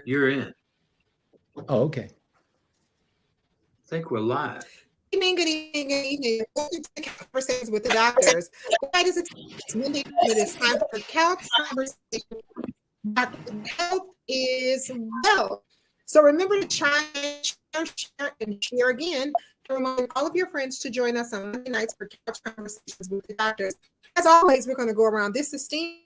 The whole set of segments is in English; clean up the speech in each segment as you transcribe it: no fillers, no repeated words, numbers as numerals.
You're in. Oh, okay. I think we're live. Good evening, good evening. Welcome to Conversations with the Doctors. Ladies and gentlemen, it's Monday, and it is time for Couch Conversation. Dr. Health is Wealth. So remember to share, and share again to remind all of your friends to join us on Monday nights for Couch Conversations with the Doctors. As always, we're going to go around this esteemed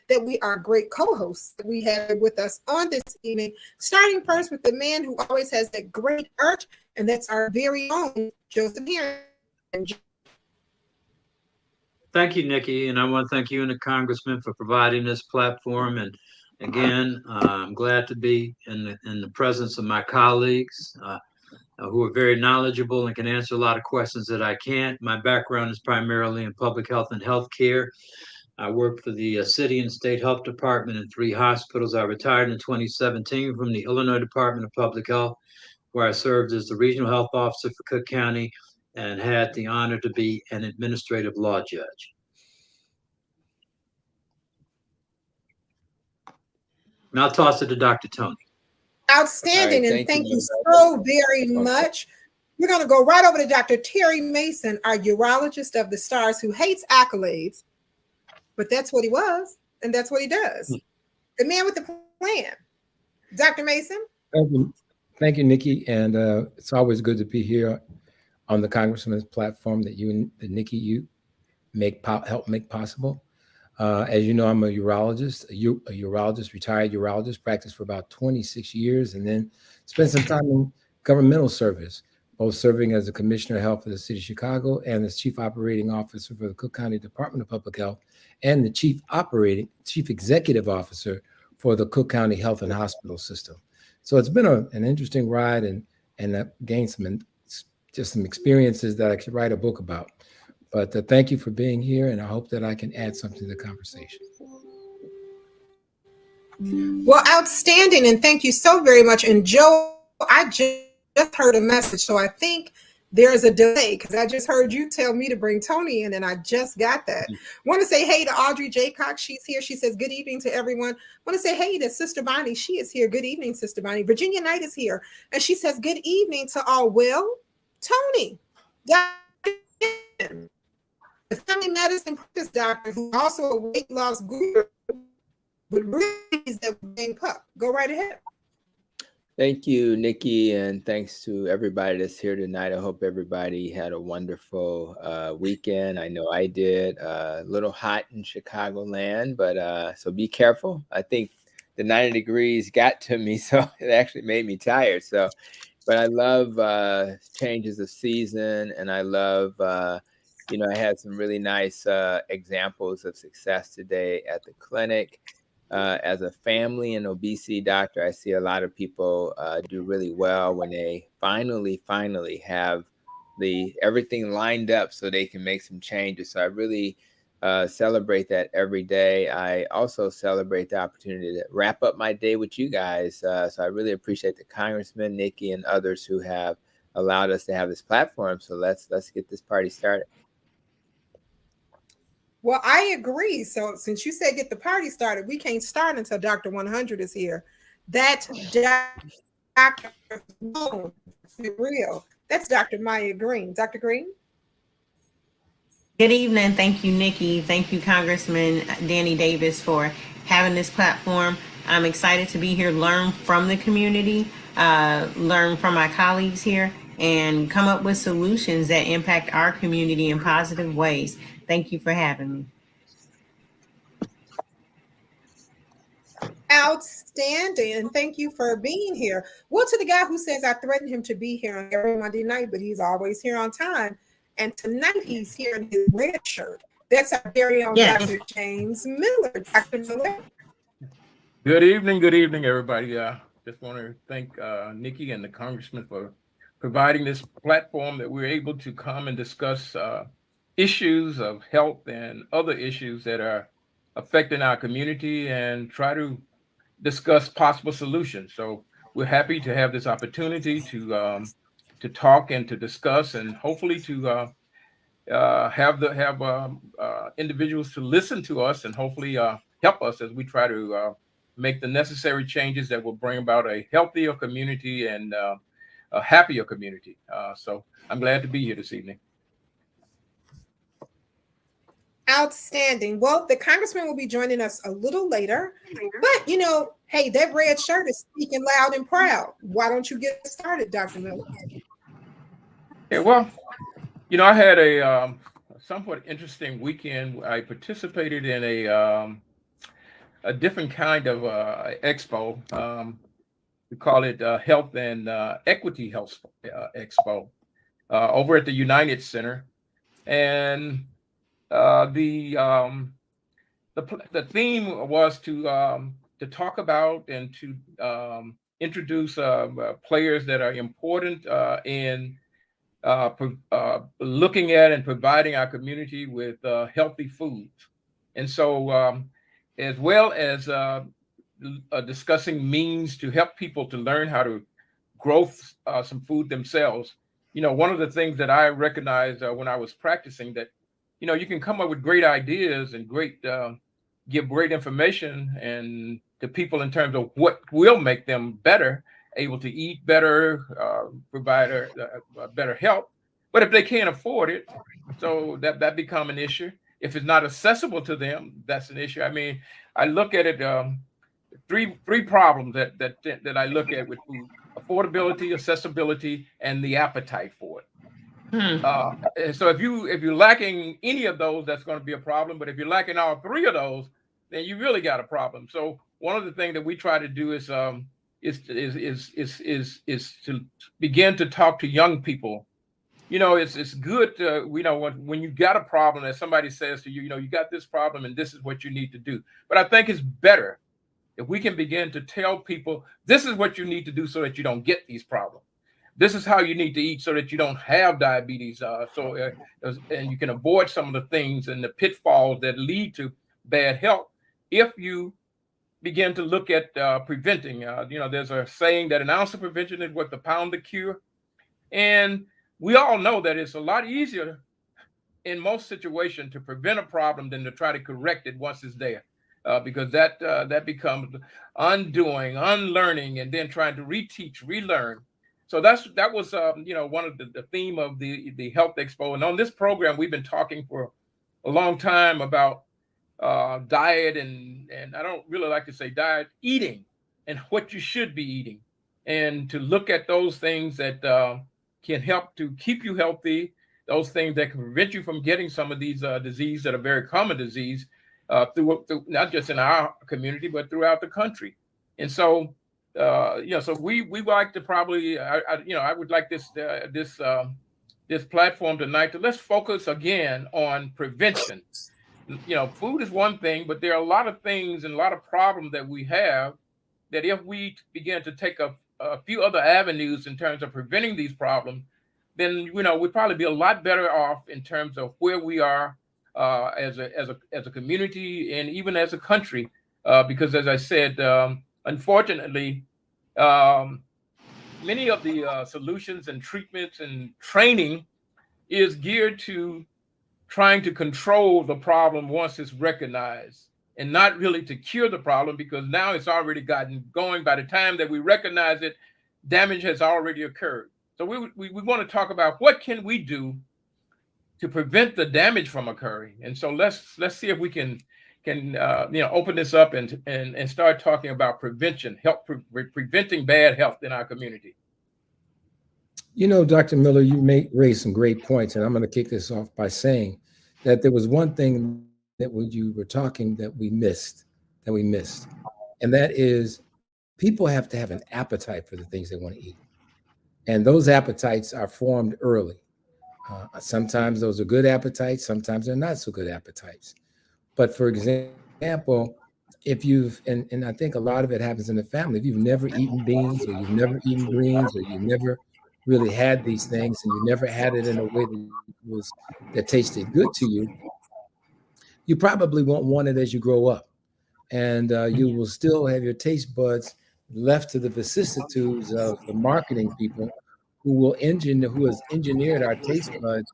that we are great co-hosts that we have with us on this evening, starting first with the man who always has that great urge, and that's our very own Joseph Heron. Thank you, Nikki, and I want to thank you and the Congressman for providing this platform. And again, I'm glad to be in the presence of my colleagues who are very knowledgeable and can answer a lot of questions that I can't. My background is primarily in public health and healthcare. I worked for the city and state health department in 3 hospitals. I retired in 2017 from the Illinois Department of Public Health, where I served as the regional health officer for Cook County and had the honor to be an administrative law judge. Now I'll toss it to Dr. Tony. Outstanding, right, and thank you so very much. We're going to go right over to Dr. Terry Mason, our urologist of the stars, who hates accolades, but that's what he was, and that's what he does. The man with the plan. Dr. Mason? Thank you, Nikki, and it's always good to be here on the Congressman's platform that Nikki, you help make possible. As you know, I'm a urologist, a urologist, retired urologist, practiced for about 26 years, and then spent some time in governmental service, both serving as the Commissioner of Health for the City of Chicago and as Chief Operating Officer for the Cook County Department of Public Health and the Chief Executive Officer for the Cook County Health and Hospital System. So it's been an interesting ride, and I've gained some experiences that I could write a book about. But thank you for being here, and I hope that I can add something to the conversation. Well, outstanding, and thank you so very much. And Joe, I just heard a message, so I think there's a delay because I just heard you tell me to bring Tony in, and I just got that. Want to say hey to Audrey Jaycock. She's here. She says good evening to everyone. Want to say hey to Sister Bonnie. She is here. Good evening, Sister Bonnie. Virginia Knight is here, and she says good evening to all. Will Tony, the family medicine practice doctor who's also a weight loss guru with raise that vein pup. Go right ahead. Thank you, Nikki, and thanks to everybody that's here tonight. I hope everybody had a wonderful weekend. I know I did. A little hot in Chicagoland, but so be careful. I think the 90 degrees got to me, so it actually made me tired. So, but I love changes of season, and I love, I had some really nice examples of success today at the clinic. As a family and obesity doctor, I see a lot of people do really well when they finally have everything lined up so they can make some changes. So I really celebrate that every day. I also celebrate the opportunity to wrap up my day with you guys. So I really appreciate the Congressman, Nikki, and others who have allowed us to have this platform. So let's get this party started. Well, I agree. So since you said get the party started, we can't start until Dr. 100 is here. That's Dr. Real. That's Dr. Maya Green. Dr. Green? Good evening. Thank you, Nikki. Thank you, Congressman Danny Davis, for having this platform. I'm excited to be here, learn from the community, learn from my colleagues here, and come up with solutions that impact our community in positive ways. Thank you for having me. Outstanding. And thank you for being here. Well, to the guy who says I threatened him to be here on every Monday night, but he's always here on time. And tonight he's here in his red shirt. That's our very own Dr. James Miller. Dr. Miller. Good evening, everybody. Just want to thank Nikki and the Congressman for providing this platform that we're able to come and discuss issues of health and other issues that are affecting our community and try to discuss possible solutions. So we're happy to have this opportunity to talk and to discuss, and hopefully to have individuals to listen to us and hopefully help us as we try to make the necessary changes that will bring about a healthier community and a happier community. So I'm glad to be here this evening. Outstanding. Well, the congressman will be joining us a little later, but hey, that red shirt is speaking loud and proud. Why don't you get started, Dr. Miller? Yeah, well, I had a somewhat interesting weekend. I participated in a different kind of expo. We call it Health and Equity Health Expo over at the United Center, and the theme was to talk about and to introduce players that are important in looking at and providing our community with healthy foods. And so as well as discussing means to help people to learn how to grow some food themselves. One of the things that I recognized when I was practicing that, you can come up with great ideas and give great information and to people in terms of what will make them better, able to eat better, provide better health. But if they can't afford it, so that become an issue. If it's not accessible to them, that's an issue. I mean, I look at it, three problems that I look at with food: affordability, accessibility, and the appetite for it. So if you're lacking any of those, that's going to be a problem. But if you're lacking all three of those, then you really got a problem. So one of the things that we try to do is to begin to talk to young people. It's good to, when you got a problem that somebody says to you, you got this problem and this is what you need to do. But I think it's better if we can begin to tell people, this is what you need to do so that you don't get these problems. This is how you need to eat so that you don't have diabetes. And you can avoid some of the things and the pitfalls that lead to bad health if you begin to look at preventing. There's a saying that an ounce of prevention is worth a pound of cure. And we all know that it's a lot easier in most situations to prevent a problem than to try to correct it once it's there. Because that becomes undoing, unlearning, and then trying to reteach, relearn. So that was one of the theme of the Health Expo. And on this program, we've been talking for a long time about diet and I don't really like to say diet, eating and what you should be eating, and to look at those things that can help to keep you healthy, those things that can prevent you from getting some of these diseases that are very common disease through not just in our community, but throughout the country. And so, so we like to probably, I would like this platform tonight to let's focus again on prevention. Food is one thing, but there are a lot of things and a lot of problems that we have that if we begin to take a few other avenues in terms of preventing these problems, then, we'd probably be a lot better off in terms of where we are as a community and even as a country, because as I said, unfortunately, many of the solutions and treatments and training is geared to trying to control the problem once it's recognized, and not really to cure the problem, because now it's already gotten going. By the time that we recognize it, damage has already occurred. So we want to talk about what can we do to prevent the damage from occurring. And so let's see if we can open this up and start talking about prevention, preventing bad health in our community. Dr. Miller, you raise some great points, and I'm going to kick this off by saying that there was one thing that when you were talking that we missed, and that is people have to have an appetite for the things they want to eat. And those appetites are formed early. Sometimes those are good appetites, sometimes they're not so good appetites. But for example, if and I think a lot of it happens in the family, if you've never eaten beans or you've never eaten greens or you've never really had these things and you never had it in a way that tasted good to you, you probably won't want it as you grow up. And you will still have your taste buds left to the vicissitudes of the marketing people who has engineered our taste buds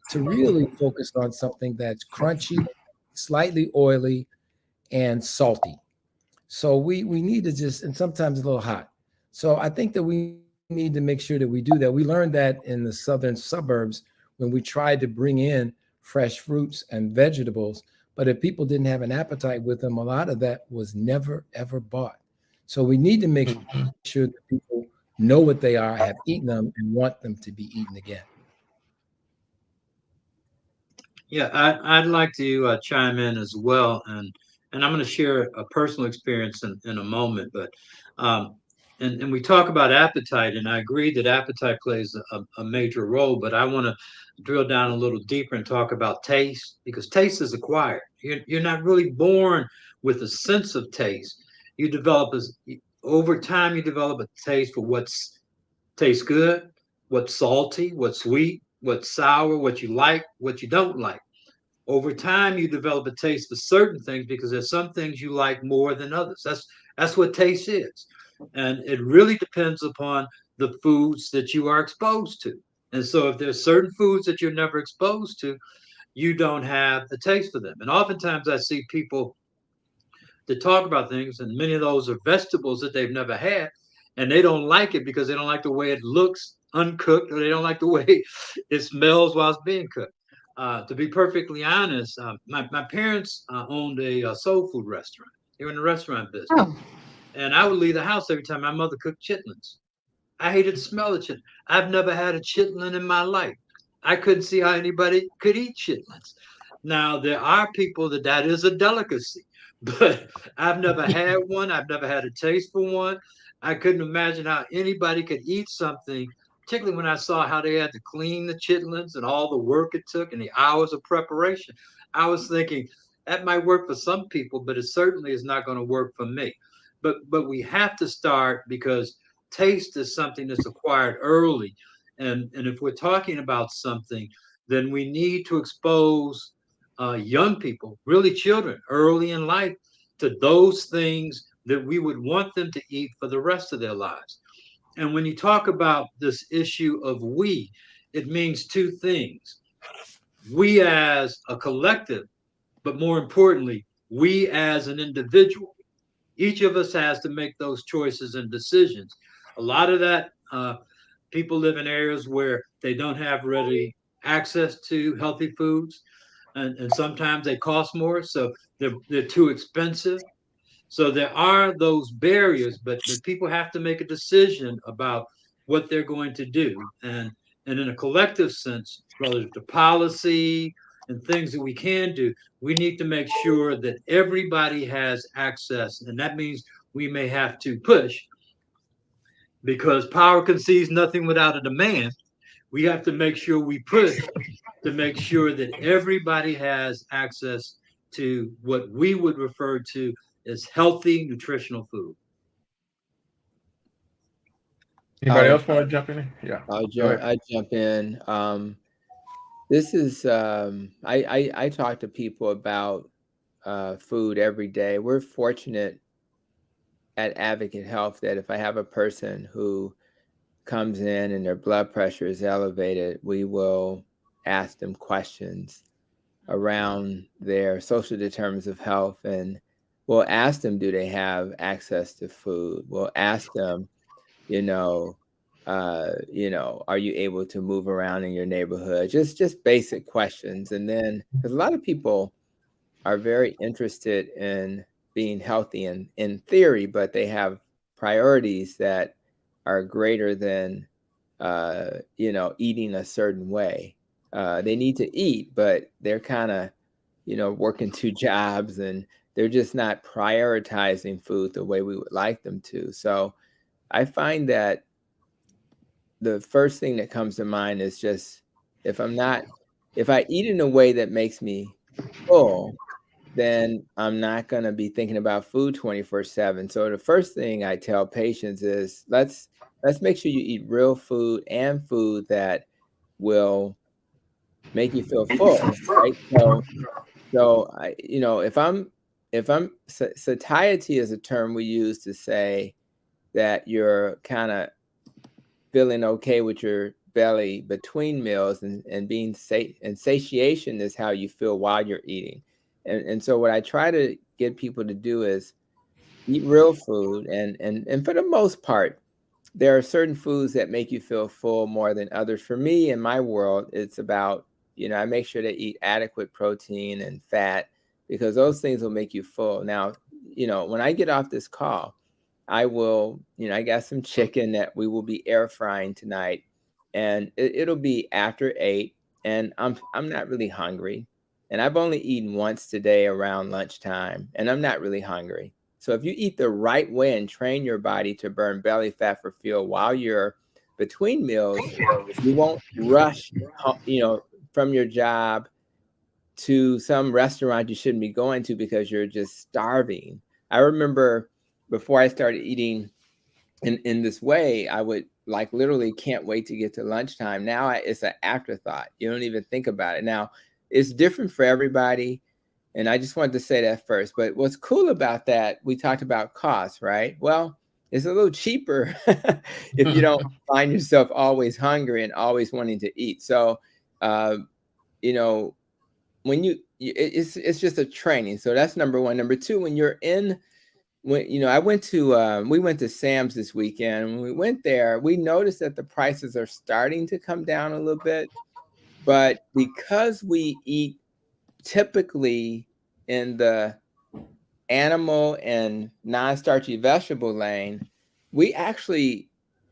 to really focus on something that's crunchy, slightly oily, and salty. So we need to just, and sometimes a little hot. So I think that we need to make sure that we do that. We learned that in the southern suburbs when we tried to bring in fresh fruits and vegetables. But if people didn't have an appetite with them, a lot of that was never, ever bought. So we need to make sure that people know what they are, have eaten them, and want them to be eaten again. Yeah, I'd like to chime in as well, and I'm going to share a personal experience in a moment. But and we talk about appetite, and I agree that appetite plays a major role. But I want to drill down a little deeper and talk about taste, because taste is acquired. You're not really born with a sense of taste. You develop over time. You develop a taste for what's tastes good, what's salty, what's sweet, what's sour, what you like, what you don't like. Over time, you develop a taste for certain things because there's some things you like more than others. That's what taste is, and it really depends upon the foods that you are exposed to. And so, if there's certain foods that you're never exposed to, you don't have the taste for them. And oftentimes, I see people that talk about things, and many of those are vegetables that they've never had, and they don't like it because they don't like the way it looks uncooked, or they don't like the way it smells while it's being cooked. To be perfectly honest, my parents owned a soul food restaurant. They were in the restaurant business. Oh. And I would leave the house every time my mother cooked chitlins. I hated the smell of chitlins. I've never had a chitlin in my life. I couldn't see how anybody could eat chitlins. Now, there are people that is a delicacy, but I've never had one. I've never had a taste for one. I couldn't imagine how anybody could eat something, particularly when I saw how they had to clean the chitlins and all the work it took and the hours of preparation. I was thinking that might work for some people, but it certainly is not going to work for me. But we have to start, because taste is something that's acquired early. And if we're talking about something, then we need to expose young people, really children, early in life, to those things that we would want them to eat for the rest of their lives. And when you talk about this issue of we, it means two things. We as a collective, but more importantly, we as an individual. Each of us has to make those choices and decisions. A lot of that, people live in areas where they don't have ready access to healthy foods, and sometimes they cost more, so they're too expensive. So there are those barriers, but people have to make a decision about what they're going to do. And in a collective sense, relative to policy and things that we can do, we need to make sure that everybody has access. And that means we may have to push, because power concedes nothing without a demand. We have to make sure we push to make sure that everybody has access to what we would refer to as healthy, nutritional food. Anybody else want to jump in? Yeah. I'll jump in. This is I talk to people about food every day. We're fortunate at Advocate Health that if I have a person who comes in and their blood pressure is elevated, we will ask them questions around their social determinants of health, and we'll ask them, do they have access to food? We'll ask them, are you able to move around in your neighborhood? Just basic questions. And then, because a lot of people are very interested in being healthy in theory, but they have priorities that are greater than, eating a certain way. They need to eat, but they're kind of, working two jobs, and they're just not prioritizing food the way we would like them to. So I find that the first thing that comes to mind is just, if I eat in a way that makes me full, then I'm not going to be thinking about food 24/7. So the first thing I tell patients is, let's make sure you eat real food and food that will make you feel full, right? So I, if I'm satiety is a term we use to say that you're kind of feeling okay with your belly between meals, and being and satiation is how you feel while you're eating. And so what I try to get people to do is eat real food, and for the most part, there are certain foods that make you feel full more than others. For me, in my world, it's about, I make sure to eat adequate protein and fat because those things will make you full. Now, when I get off this call, I will, I got some chicken that we will be air frying tonight, and it'll be after 8, and I'm not really hungry, and I've only eaten once today around lunchtime, and I'm not really hungry. So if you eat the right way and train your body to burn belly fat for fuel while you're between meals, you won't rush, from your job to some restaurant you shouldn't be going to because you're just starving. I remember before I started eating in this way, I would like literally can't wait to get to lunchtime. Now it's an afterthought. You don't even think about it. Now it's different for everybody. And I just wanted to say that first. But what's cool about that, we talked about cost, right? Well, it's a little cheaper if you don't find yourself always hungry and always wanting to eat. So, when it's just a training. So that's number one. Number two, when you're in, I went to, we went to Sam's this weekend. When we went there, we noticed that the prices are starting to come down a little bit. But because we eat typically in the animal and non-starchy vegetable lane, we actually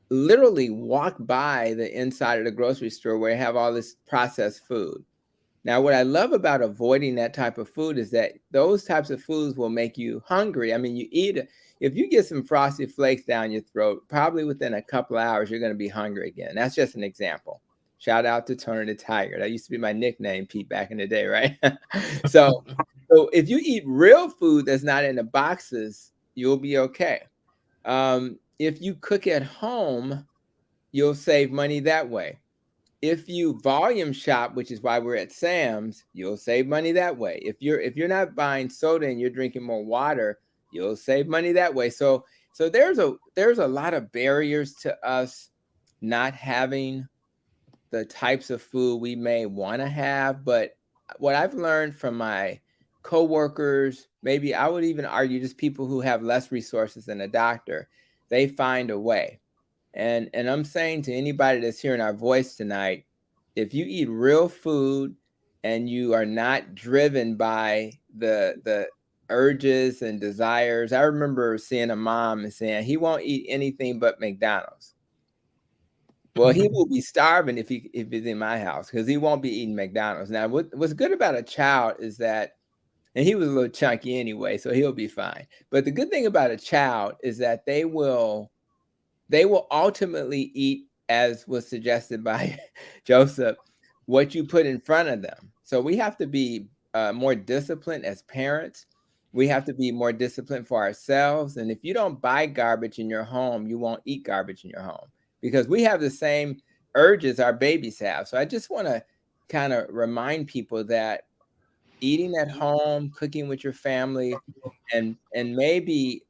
literally walk by the inside of the grocery store where you have all this processed food. Now, what I love about avoiding that type of food is that those types of foods will make you hungry. I mean, if you get some Frosted Flakes down your throat, probably within a couple of hours, you're going to be hungry again. That's just an example. Shout out to Turner the Tiger. That used to be my nickname, Pete, back in the day, right? So if you eat real food that's not in the boxes, you'll be okay. If you cook at home, you'll save money that way. If you volume shop, which is why we're at Sam's, you'll save money that way. If you're not buying soda and you're drinking more water, you'll save money that way. So there's a lot of barriers to us not having the types of food we may want to have. But what I've learned from my coworkers, maybe I would even argue just people who have less resources than a doctor, they find a way. And I'm saying to anybody that's hearing our voice tonight, if you eat real food and you are not driven by the urges and desires. I remember seeing a mom and saying he won't eat anything but McDonald's. Well, he will be starving if he's in my house because he won't be eating McDonald's. Now, what's good about a child is that, and he was a little chunky anyway, so he'll be fine. But the good thing about a child is that they will ultimately eat, as was suggested by Joseph, what you put in front of them. So we have to be more disciplined as parents. We have to be more disciplined for ourselves. And if you don't buy garbage in your home, you won't eat garbage in your home because we have the same urges our babies have. So I just want to kind of remind people that eating at home, cooking with your family, and maybe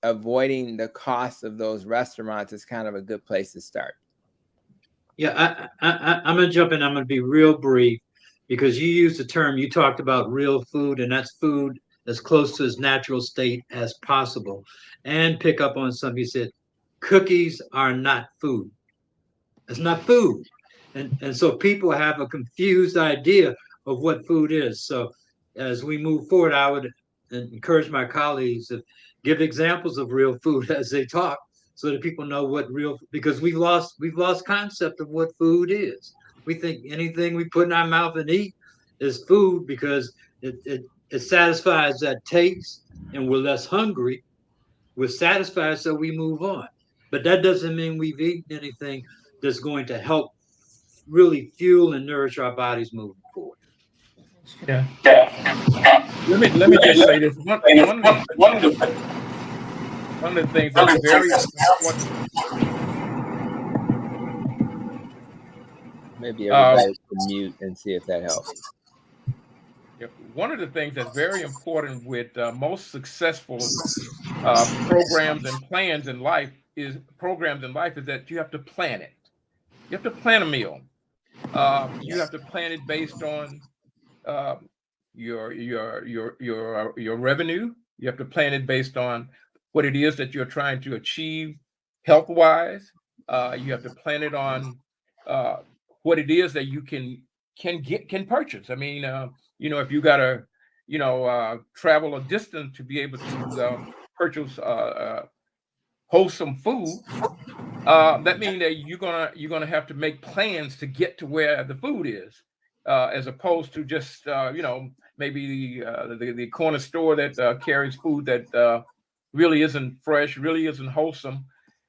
avoiding the cost of those restaurants is kind of a good place to start. Yeah, I'm gonna jump in. I'm gonna be real brief because you used the term. You talked about real food, and that's food as close to its natural state as possible. And pick up on something you said. Cookies are not food. It's not food, and so people have a confused idea of what food is. So as we move forward, I would encourage my colleagues to give examples of real food as they talk so that people know what real, because we've lost concept of what food is. We think anything we put in our mouth and eat is food because it satisfies that taste and we're less hungry. We're satisfied, so we move on. But that doesn't mean we've eaten anything that's going to help really fuel and nourish our bodies moving forward. Yeah. Let me just say this. One of the things that's very important. Maybe everybody can mute and see if that helps. One of the things that's very important with most successful programs and plans in life is that you have to plan it. You have to plan a meal. You have to plan it based on your revenue, You have to plan it based on what it is that you're trying to achieve health-wise. You have to plan it on what it is that you can purchase. I mean, if you got to, travel a distance to be able to purchase wholesome food, that means that you're gonna have to make plans to get to where the food is, as opposed to just maybe the corner store that carries food that really isn't fresh, really isn't wholesome.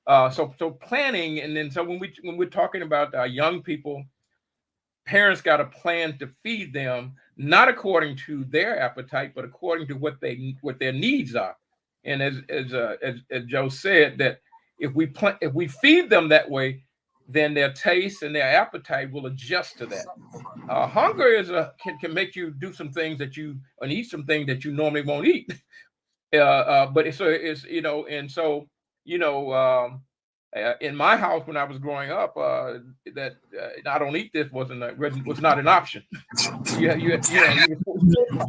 So planning, and then so when we're talking about young people, parents got a plan to feed them, not according to their appetite, but according to what their needs are. And as Joe said, that if we feed them that way, then their taste and their appetite will adjust to that. Hunger can make you do some things and eat some things that you normally won't eat. But in my house when I was growing up, that I don't eat this was not an option. You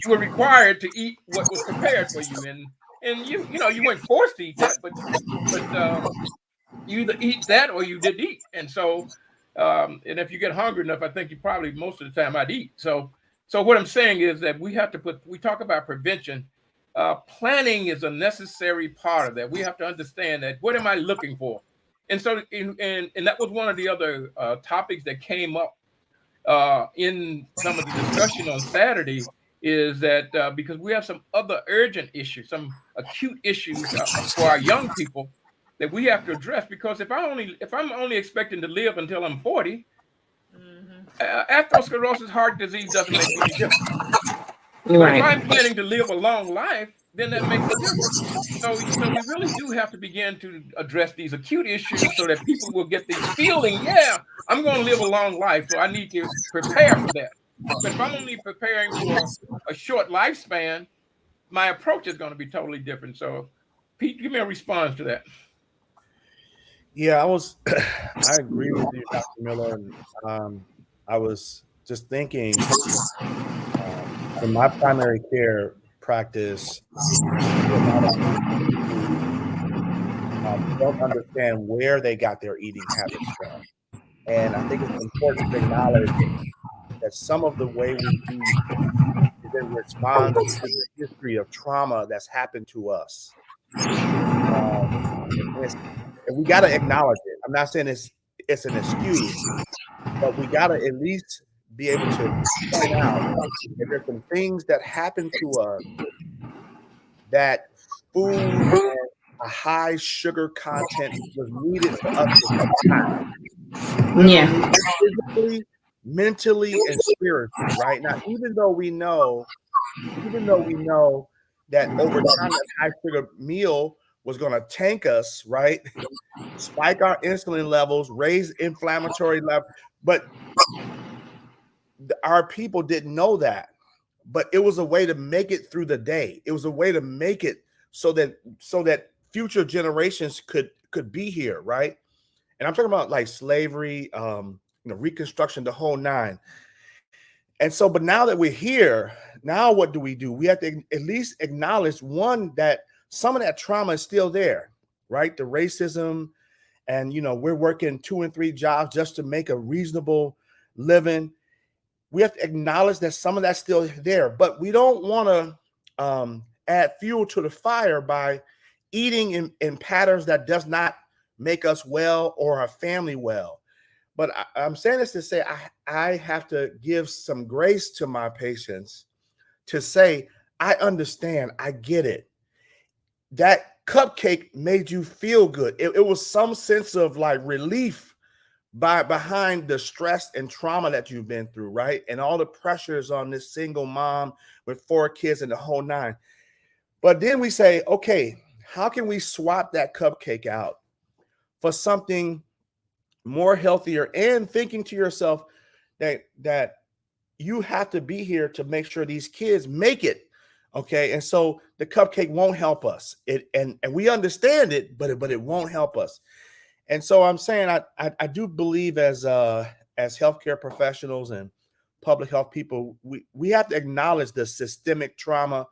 were required to eat what was prepared for you, and you weren't forced to eat that, but you either eat that or you didn't eat. And so, and if you get hungry enough, I think you probably most of the time I'd eat. So what I'm saying is that we talk about prevention. Planning is a necessary part of that. We have to understand that. What am I looking for? And so, and that was one of the other topics that came up in some of the discussion on Saturday, is that because we have some other urgent issues, some acute issues for our young people that we have to address. Because if I'm only expecting to live until I'm 40, atherosclerosis, heart disease doesn't make any difference. But if I'm planning to live a long life, then that makes a difference. So we really do have to begin to address these acute issues so that people will get this feeling, yeah, I'm going to live a long life, so I need to prepare for that. But if I'm only preparing for a short lifespan, my approach is going to be totally different. So, Pete, give me a response to that. Yeah, I agree with you, Dr. Miller. And I was just thinking, in my primary care practice, don't understand where they got their eating habits from. And I think it's important to acknowledge that some of the way we do is in response to the history of trauma that's happened to us. And we got to acknowledge it. I'm not saying it's an excuse, but we got to at least be able to point out that there's some things that happen to us that food and a high sugar content was needed for us to survive. Yeah. Physically, mentally, and spiritually, right? Now, even though we know that over time that high sugar meal was going to tank us, right? Spike our insulin levels, raise inflammatory levels, but our people didn't know that. But it was a way to make it through the day. It was a way to make it so that future generations could be here, right? And I'm talking about like slavery, Reconstruction, the whole nine. And so, but now that we're here, now what do? We have to at least acknowledge, one, that some of that trauma is still there, right? The racism, and we're working 2 and 3 jobs just to make a reasonable living. We have to acknowledge that some of that's still there, but we don't want to add fuel to the fire by eating in patterns that does not make us well or our family well. But I'm saying this to say I have to give some grace to my patients to say, I understand, I get it. That cupcake made you feel good. It was some sense of like relief behind the stress and trauma that you've been through, right? And all the pressures on this single mom with 4 kids and the whole nine. But then we say, okay, how can we swap that cupcake out for something more healthier, and thinking to yourself that you have to be here to make sure these kids make it. Okay. And so the cupcake won't help us. And we understand it, but it won't help us. And so I'm saying I do believe as healthcare professionals and public health people, we have to acknowledge the systemic trauma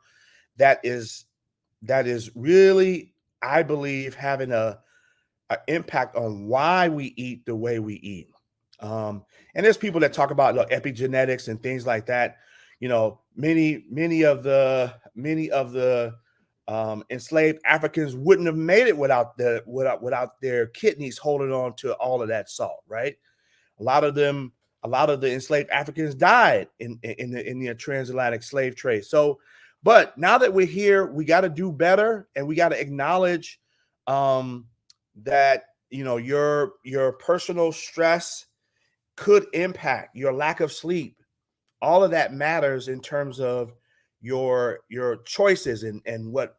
that is that is really, I believe, having an impact on why we eat the way we eat. And there's people that talk about epigenetics and things like that. You know, many of the enslaved Africans wouldn't have made it without their kidneys holding on to all of that salt, right? A lot of the enslaved Africans died in the transatlantic slave trade. So, but now that we're here, we got to do better, and we got to acknowledge that, you know, your personal stress could impact your lack of sleep. All of that matters in terms of your choices and what,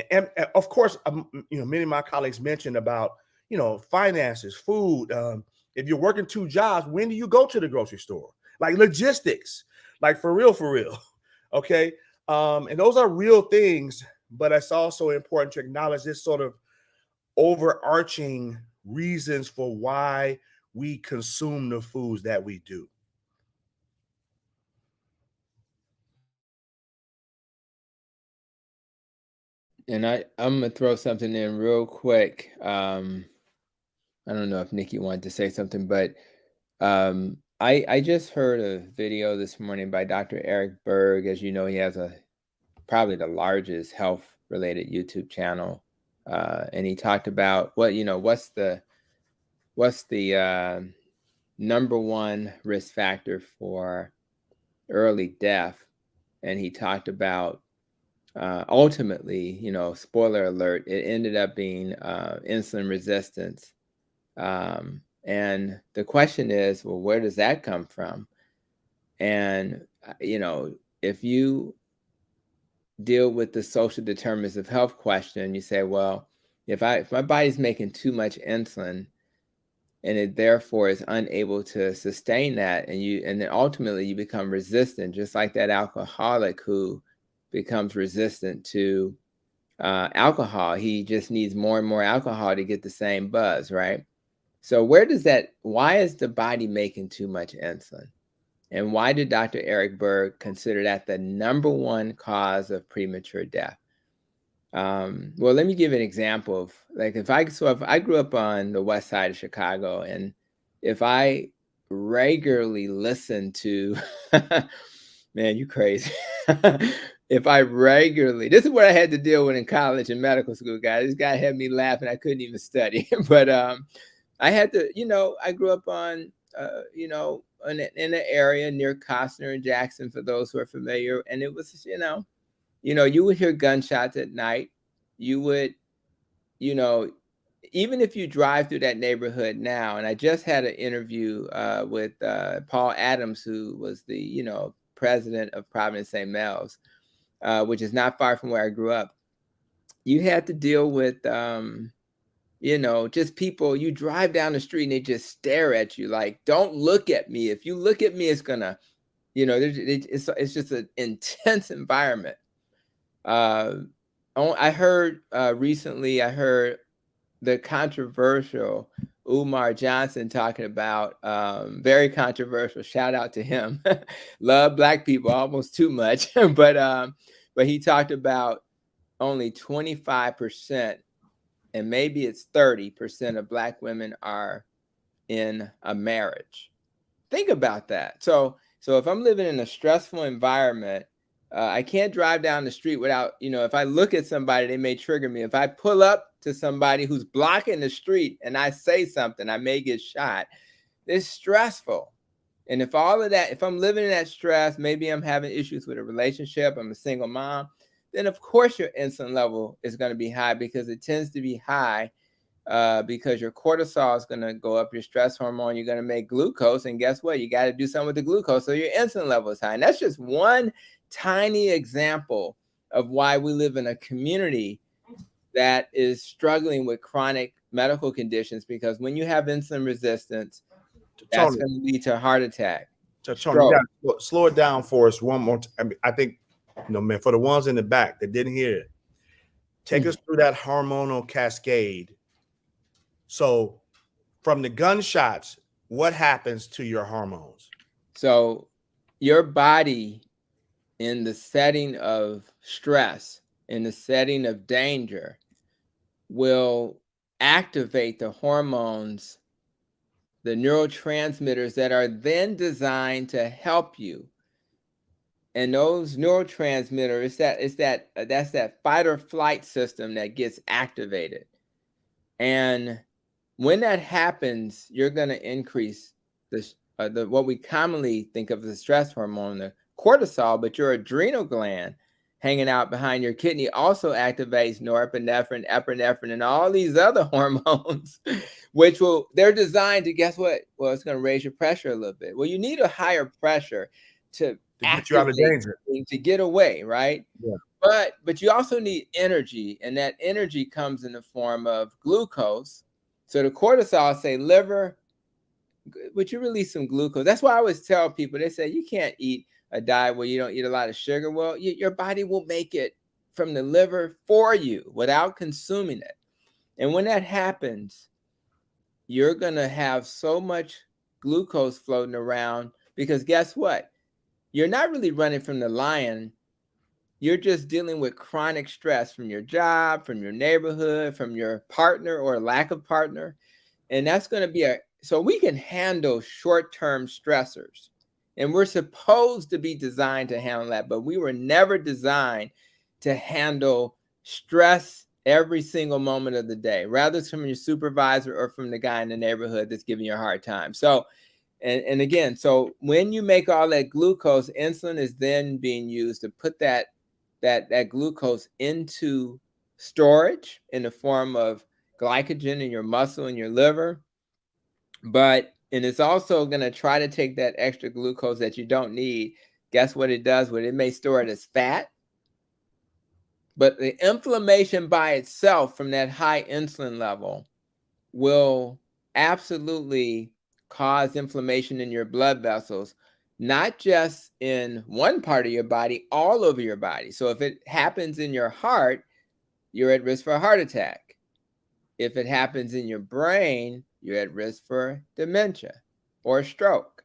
and of course, you know, many of my colleagues mentioned about, you know, finances, food. If you're working 2 jobs, when do you go to the grocery store? Like logistics, like for real. Okay. And those are real things, but it's also important to acknowledge this sort of overarching reasons for why we consume the foods that we do. And I'm gonna throw something in real quick. I don't know if Nikki wanted to say something, but I just heard a video this morning by Dr. Eric Berg. As you know, he has probably the largest health-related YouTube channel, and he talked about what's the number one risk factor for early death, and he talked about ultimately, you know, spoiler alert, it ended up being insulin resistance. And the question is, well, where does that come from? And, you know, if you deal with the social determinants of health question, you say, well, if my body's making too much insulin and it therefore is unable to sustain that, and then ultimately you become resistant, just like that alcoholic who becomes resistant to alcohol. He just needs more and more alcohol to get the same buzz, right? So why is the body making too much insulin? And why did Dr. Eric Berg consider that the number one cause of premature death? Well, let me give an example of, like, if I grew up on the west side of Chicago, and if I regularly listened to, man, you crazy. If I regularly, this is what I had to deal with in college and medical school, guys. This guy had me laughing. I couldn't even study. But I had to, you know, I grew up on, you know, in an area near Costner and Jackson, for those who are familiar. And it was, you know, you would hear gunshots at night. You would, you know, even if you drive through that neighborhood now, and I just had an interview with Paul Adams, who was the, you know, president of Providence St. Mel's, which is not far from where I grew up. You had to deal with, you know, just people. You drive down the street and they just stare at you like, don't look at me. If you look at me, it's gonna, you know, it's just an intense environment. I heard recently, the controversial Umar Johnson talking about, very controversial, shout out to him. Love Black people almost too much. But he talked about only 25%, and maybe it's 30% of Black women are in a marriage. Think about that. So if I'm living in a stressful environment, I can't drive down the street without, you know, if I look at somebody, they may trigger me. If I pull up to somebody who's blocking the street and I say something, I may get shot. It's stressful. And if I'm living in that stress, maybe I'm having issues with a relationship, I'm a single mom, then of course your insulin level is going to be high, because it tends to be high because your cortisol is going to go up, your stress hormone, you're going to make glucose. And guess what? You got to do something with the glucose. So your insulin level is high. And that's just one tiny example of why we live in a community that is struggling with chronic medical conditions, because when you have insulin resistance, that's going to lead to a heart attack. So Tony, you gotta slow it down for us one more time. I mean, I think, you know, man, for the ones in the back that didn't hear it, take us through that hormonal cascade. So from the gunshots, what happens to your hormones? So your body, in the setting of stress, in the setting of danger will activate the hormones, the neurotransmitters that are then designed to help you. And those neurotransmitters, that's that fight or flight system that gets activated. And when that happens, you're going to increase the what we commonly think of as the stress hormone, the cortisol, but your adrenal gland hanging out behind your kidney also activates norepinephrine, epinephrine, and all these other hormones, which they're designed to, guess what? Well, it's going to raise your pressure a little bit. Well, you need a higher pressure to get you out of danger, to get away, right? Yeah. But you also need energy, and that energy comes in the form of glucose. So the cortisol say, liver, would you release some glucose? That's why I always tell people, they say, you can't eat a diet where you don't eat a lot of sugar. Well, your body will make it from the liver for you without consuming it. And when that happens, you're going to have so much glucose floating around, because guess what? You're not really running from the lion. You're just dealing with chronic stress from your job, from your neighborhood, from your partner or lack of partner. And that's going to be so we can handle short-term stressors. And we're supposed to be designed to handle that, but we were never designed to handle stress every single moment of the day, rather it's from your supervisor or from the guy in the neighborhood that's giving you a hard time. So, and again, so when you make all that glucose, insulin is then being used to put that glucose into storage in the form of glycogen in your muscle and your liver. And it's also going to try to take that extra glucose that you don't need. Guess what it does? Well, it may store it as fat. But the inflammation by itself from that high insulin level will absolutely cause inflammation in your blood vessels, not just in one part of your body, all over your body. So if it happens in your heart, you're at risk for a heart attack. If it happens in your brain, you're at risk for dementia or stroke.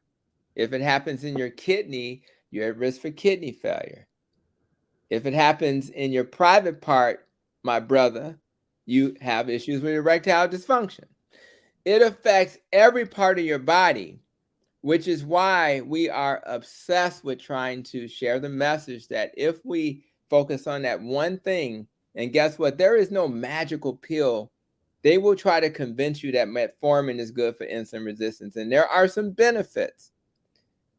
If it happens in your kidney, you're at risk for kidney failure. If it happens in your private part, my brother, you have issues with erectile dysfunction. It affects every part of your body, which is why we are obsessed with trying to share the message that if we focus on that one thing, and guess what? There is no magical pill. They will try to convince you that metformin is good for insulin resistance, and there are some benefits.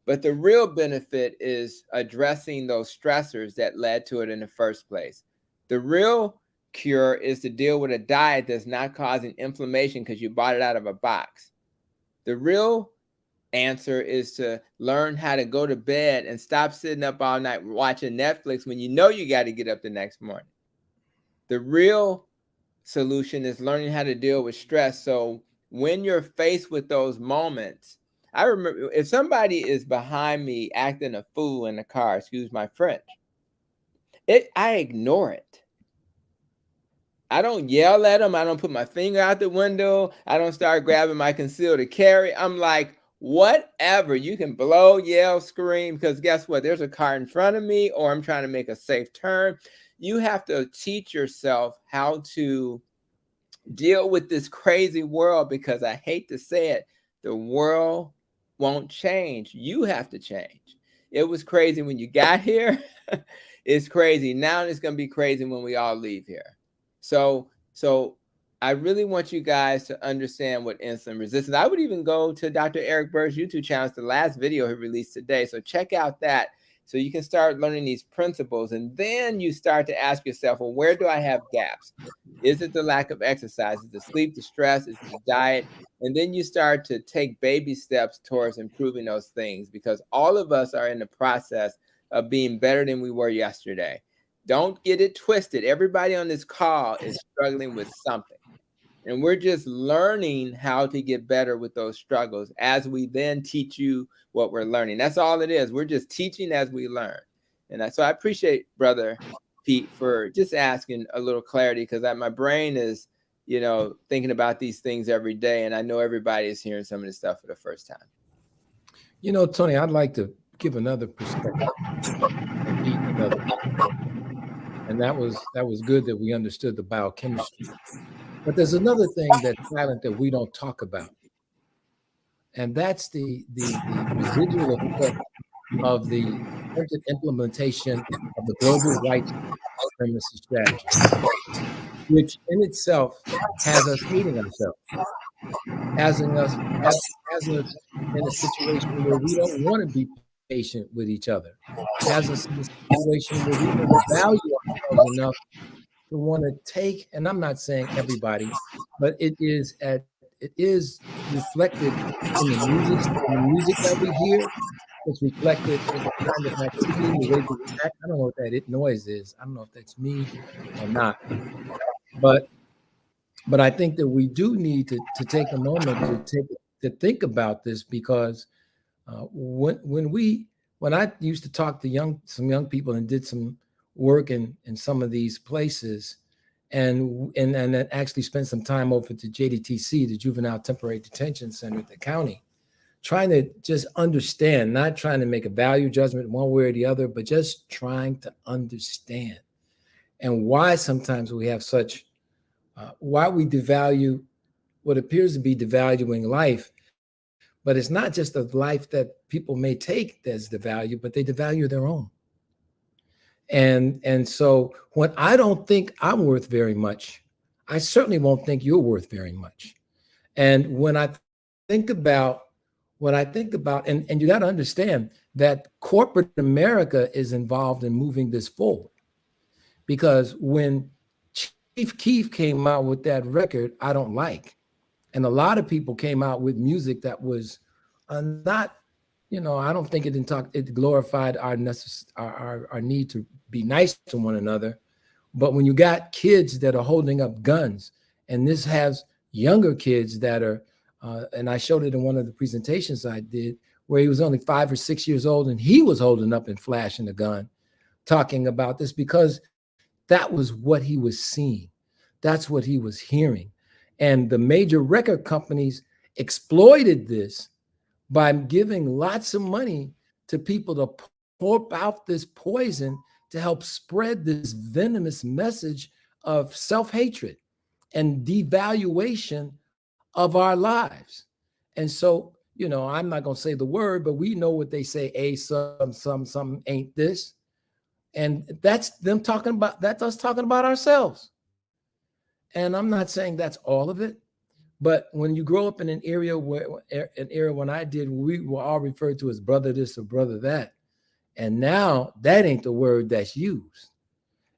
But the real benefit is addressing those stressors that led to it in the first place. The real cure is to deal with a diet that's not causing inflammation because you bought it out of a box. The real answer is to learn how to go to bed and stop sitting up all night watching Netflix when you know you got to get up the next morning. The real solution is learning how to deal with stress. So when you're faced with those moments, I remember if somebody is behind me acting a fool in the car, excuse my French, I ignore it. I don't yell at them. I don't put my finger out the window. I don't start grabbing my concealed carry. I'm like, whatever. You can blow, yell, scream, because guess what? There's a car in front of me, or I'm trying to make a safe turn. You have to teach yourself how to deal with this crazy world, because I hate to say it, the world won't change. You have to change. It was crazy when you got here. It's crazy now. It's going to be crazy when we all leave here. So I really want you guys to understand what insulin resistance. I would even go to Dr. Eric Berg's YouTube channel. It's the last video he released today. So check out that so you can start learning these principles. And then you start to ask yourself, well, where do I have gaps? Is it the lack of exercise? Is it the sleep, the stress? Is it the diet? And then you start to take baby steps towards improving those things, because all of us are in the process of being better than we were yesterday. Don't get it twisted. Everybody on this call is struggling with something. And we're just learning how to get better with those struggles as we then teach you what we're learning. That's all it is. We're just teaching as we learn. And so I appreciate Brother Pete for just asking a little clarity, because my brain is, thinking about these things every day. And I know everybody is hearing some of this stuff for the first time. Tony, I'd like to give another perspective. And that was good that we understood the biochemistry. But there's another thing that's silent that we don't talk about. And that's the residual effect of the attempted implementation of the global white supremacy strategy, which in itself has us hating ourselves, has us in a situation where we don't want to be patient with each other, has us in a situation where we don't value ourselves enough to want to take, and I'm not saying everybody, but it is reflected in the music that we hear. It's reflected in the kind of activity, the way we act. I don't know what that noise is. I don't know if that's me or not. But I think that we do need to take a moment to think about this, because when I used to talk to some young people and did some work in some of these places, and actually spent some time over at the JDTC, the Juvenile Temporary Detention Center at the county, trying to just understand, not trying to make a value judgment one way or the other, but just trying to understand, and why sometimes we have such, why we devalue what appears to be devaluing life. But it's not just the life that people may take as the value, but they devalue their own. And so when I don't think I'm worth very much, I certainly won't think you're worth very much. And when I think about, and you got to understand that corporate America is involved in moving this forward. Because when Chief Keef came out with that record, I Don't Like, and a lot of people came out with music that was not, I don't think it glorified our need to be nice to one another. But when you got kids that are holding up guns, and this has younger kids that are, and I showed it in one of the presentations I did, where he was only 5 or 6 years old, and he was holding up and flashing a gun, talking about this, because that was what he was seeing. That's what he was hearing. And the major record companies exploited this by giving lots of money to people to pour out this poison to help spread this venomous message of self-hatred and devaluation of our lives. And so, I'm not going to say the word, but we know what they say, some ain't this. And that's them talking about, that's us talking about ourselves. And I'm not saying that's all of it, but when you grow up in an area when I did, we were all referred to as brother this or brother that. And now that ain't the word that's used.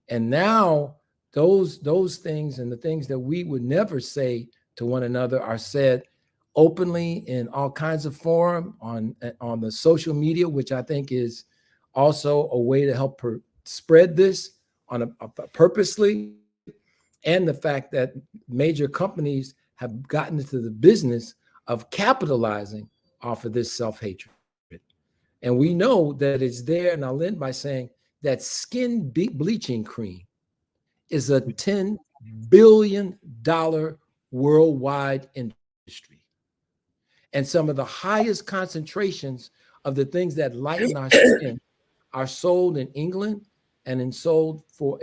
And now those things and the things that we would never say to one another are said openly in all kinds of forum on the social media, which I think is also a way to help spread this on a purposely. And the fact that major companies have gotten into the business of capitalizing off of this self-hatred. And we know that it's there. And I'll end by saying that skin bleaching cream is a $10 billion worldwide industry. And some of the highest concentrations of the things that lighten our skin are sold in England and sold for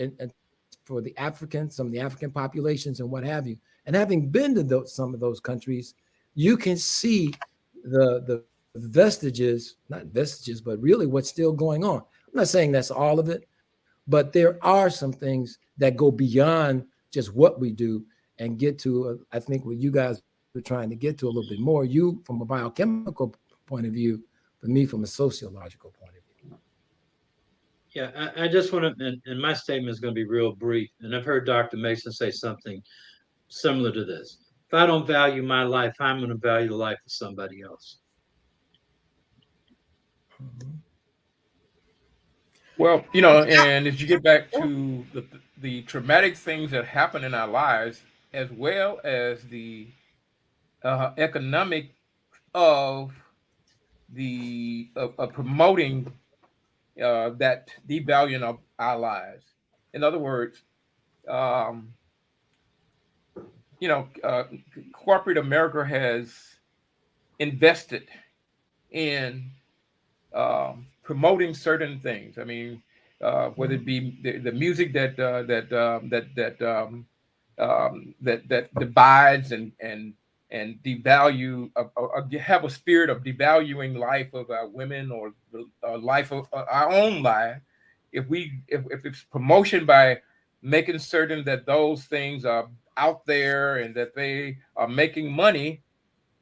the Africans, some of the African populations and what have you. And having been to some of those countries, you can see the vestiges, not vestiges, but really what's still going on. I'm not saying that's all of it, but there are some things that go beyond just what we do and get to, I think what you guys are trying to get to a little bit more, you from a biochemical point of view, but me from a sociological point of view. Yeah, I just want to, and my statement is going to be real brief. And I've heard Dr. Mason say something similar to this. If I don't value my life, I'm going to value the life of somebody else. Well, and as you get back to the traumatic things that happen in our lives, as well as the economic of promoting that devaluing of our lives. In other words, corporate America has invested in promoting certain things. I mean, whether it be the music that divides and devalue, have a spirit of devaluing life of our women or the life of our own life. If it's promotion by making certain that those things are out there and that they are making money,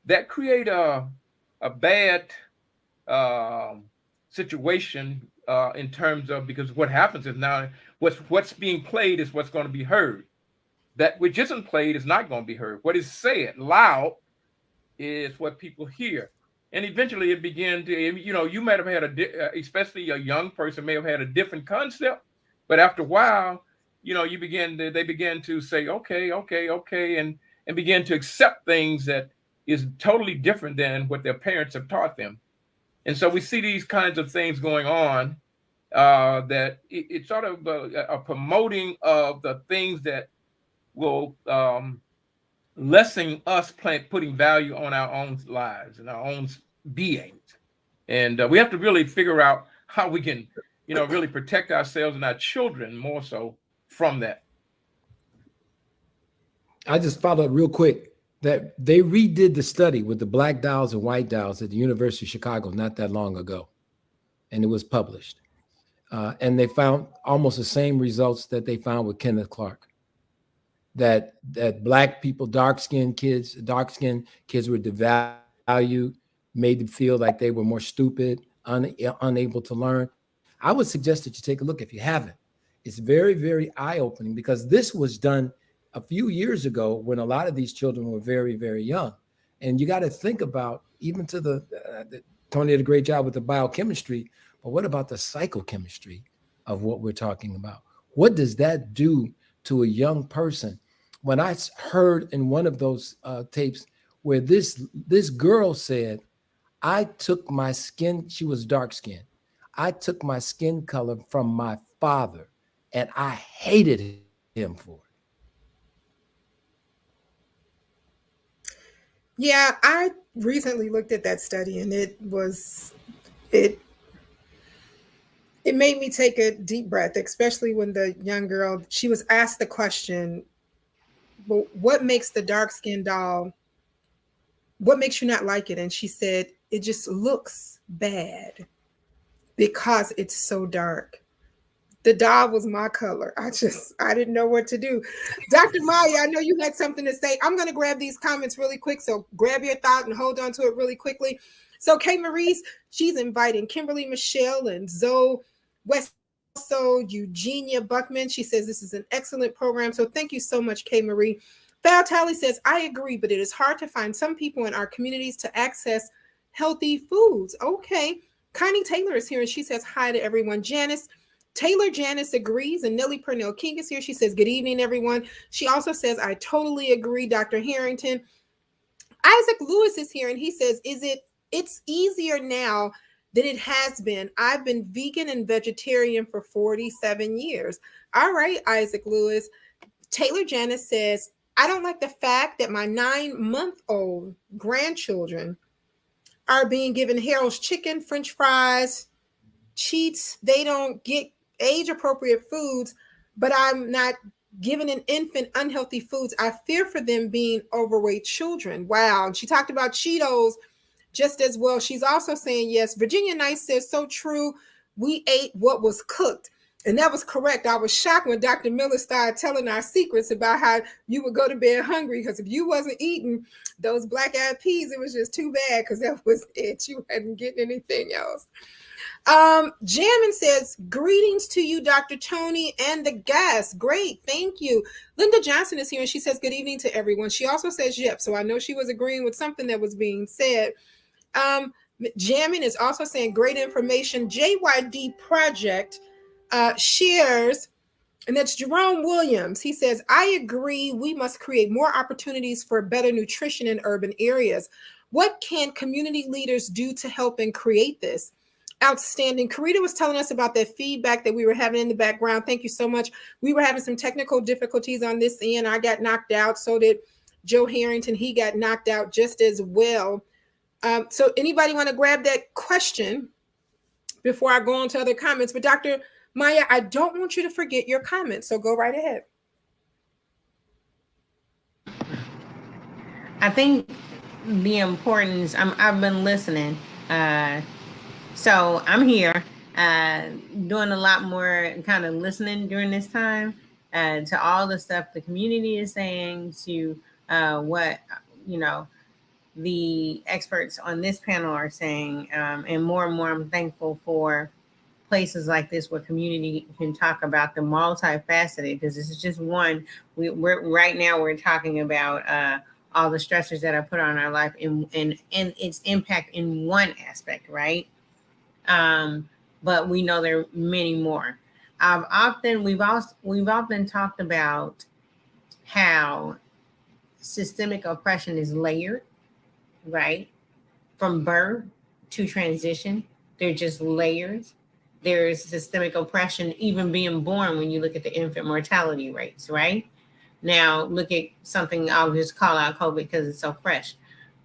that create a bad situation in terms of, because what happens is now what's being played is what's going to be heard. That which isn't played is not going to be heard. What is said loud is what people hear. And eventually it began to, you might have had especially a young person may have had a different concept, but after a while, they began to say, okay, and begin to accept things that is totally different than what their parents have taught them. And so we see these kinds of things going on, that it's sort of a promoting of the things that will lessen us putting value on our own lives and our own beings. And we have to really figure out how we can, really protect ourselves and our children more so from that. I just followed up real quick that they redid the study with the black dolls and white dolls at the University of Chicago not that long ago, and it was published. And they found almost the same results that they found with Kenneth Clark. That black people, dark-skinned kids were devalued, made them feel like they were more stupid, unable to learn. I would suggest that you take a look if you haven't. It's very, very eye-opening, because this was done a few years ago when a lot of these children were very, very young. And you got to think about, even to Tony did a great job with the biochemistry, but what about the psychochemistry of what we're talking about? What does that do to a young person? When I heard in one of those tapes where this girl said, I took my skin, she was dark skinned, I took my skin color from my father and I hated him for it. Yeah, I recently looked at that study, and it made me take a deep breath, especially when the young girl, she was asked the question, well, what makes the dark-skinned doll, what makes you not like it? And she said, it just looks bad because it's so dark. The doll was my color. I didn't know what to do. Dr. Maya, I know you had something to say. I'm going to grab these comments really quick. So grab your thought and hold on to it really quickly. So Kay Maurice, she's inviting Kimberly Michelle and Zoe West. Also, Eugenia Buckman, she says this is an excellent program. So thank you so much, Kay Marie. Val Talley says, I agree, but it is hard to find some people in our communities to access healthy foods. Okay. Connie Taylor is here and she says hi to everyone. Janice agrees, and Nellie Purnell King is here. She says, good evening, everyone. She also says, I totally agree, Dr. Harrington. Isaac Lewis is here and he says, it's easier now than it has been. I've been vegan and vegetarian for 47 years. All right, Isaac Lewis. Taylor Janice says, I don't like the fact that my 9-month-old grandchildren are being given Harold's chicken, French fries, Cheats. They don't get age-appropriate foods, but I'm not giving an infant unhealthy foods. I fear for them being overweight children. Wow. And she talked about Cheetos just as well. She's also saying, yes, Virginia Nice says, so true. We ate what was cooked. And that was correct. I was shocked when Dr. Miller started telling our secrets about how you would go to bed hungry, because if you wasn't eating those black-eyed peas, it was just too bad, because that was it. You hadn't getting anything else. Jammin says, greetings to you, Dr. Tony, and the guests. Great, thank you. Linda Johnson is here, and she says, good evening to everyone. She also says, yep, so I know she was agreeing with something that was being said. Jammin is also saying, great information. JYD Project shares, and that's Jerome Williams. He says, I agree, we must create more opportunities for better nutrition in urban areas. What can community leaders do to help and create this? Outstanding. Karita was telling us about that feedback that we were having in the background. Thank you so much. We were having some technical difficulties on this end. I got knocked out. So did Joe Harrington. He got knocked out just as well. So anybody want to grab that question before I go on to other comments? But Dr. Maya, I don't want you to forget your comments, so go right ahead. I think the importance, I've been listening. So I'm here doing a lot more kind of listening during this time to all the stuff the community is saying, to what, the experts on this panel are saying. And more I'm thankful for places like this where community can talk about the multifaceted, because this is just one. We're right now we're talking about all the stressors that are put on our life and its impact in one aspect, right? But we know there are many more. We've often talked about how systemic oppression is layered, right? From birth to transition, they're just layers. There's systemic oppression even being born when you look at the infant mortality rates, right? Now, look at something, I'll just call out COVID because it's so fresh.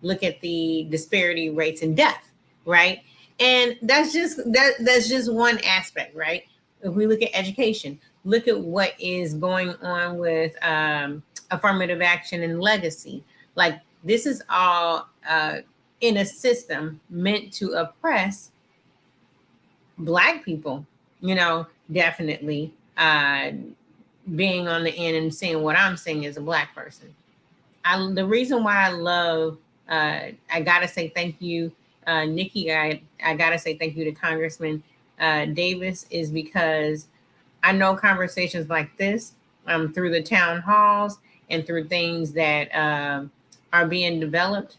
Look at the disparity rates in death, right? And that's just one aspect, right? If we look at education, look at what is going on with affirmative action and legacy. Like, this is all in a system meant to oppress Black people, definitely being on the end and saying what I'm saying as a Black person. The reason why I love, I gotta say thank you, Nikki. I gotta say thank you to Congressman Davis, is because I know conversations like this through the town halls and through things that are being developed.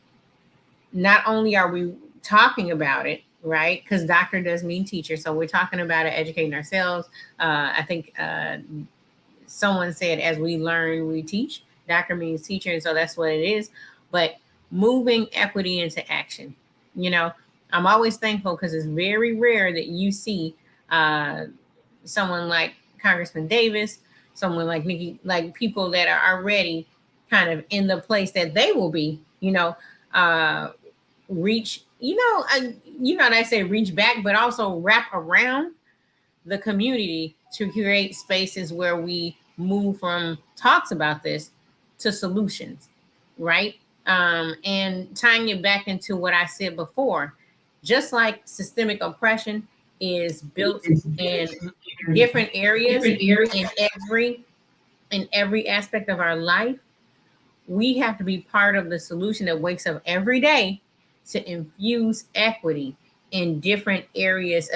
Not only are we talking about it, right? Because doctor does mean teacher. So we're talking about it, educating ourselves. I think someone said, as we learn, we teach. Doctor means teacher. And so that's what it is. But moving equity into action. I'm always thankful because it's very rare that you see someone like Congressman Davis, someone like Nikki, like people that are already kind of in the place that they will be, reach, I say reach back, but also wrap around the community to create spaces where we move from talks about this to solutions, right? And tying it back into what I said before, just like systemic oppression is built in different areas in every aspect of our life, we have to be part of the solution that wakes up every day to infuse equity in different areas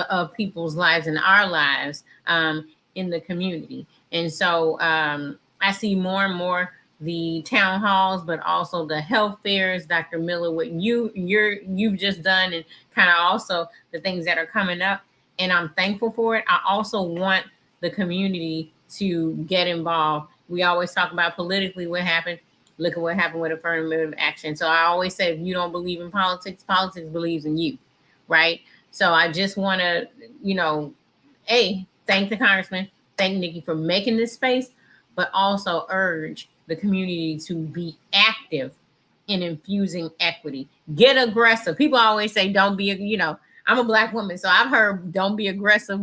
of people's lives and our lives in the community. And so I see more and more the town halls, but also the health fairs, Dr. Miller, what you've just done, and kind of also the things that are coming up. And I'm thankful for it. I also want the community to get involved. We always talk about politically what happened. Look at what happened with affirmative action. So I always say, if you don't believe in politics, politics believes in you, right? So I just want to, thank the congressman, thank Nikki for making this space, but also urge the community to be active in infusing equity. Get aggressive. People always say, don't be, I'm a Black woman, so I've heard, don't be aggressive.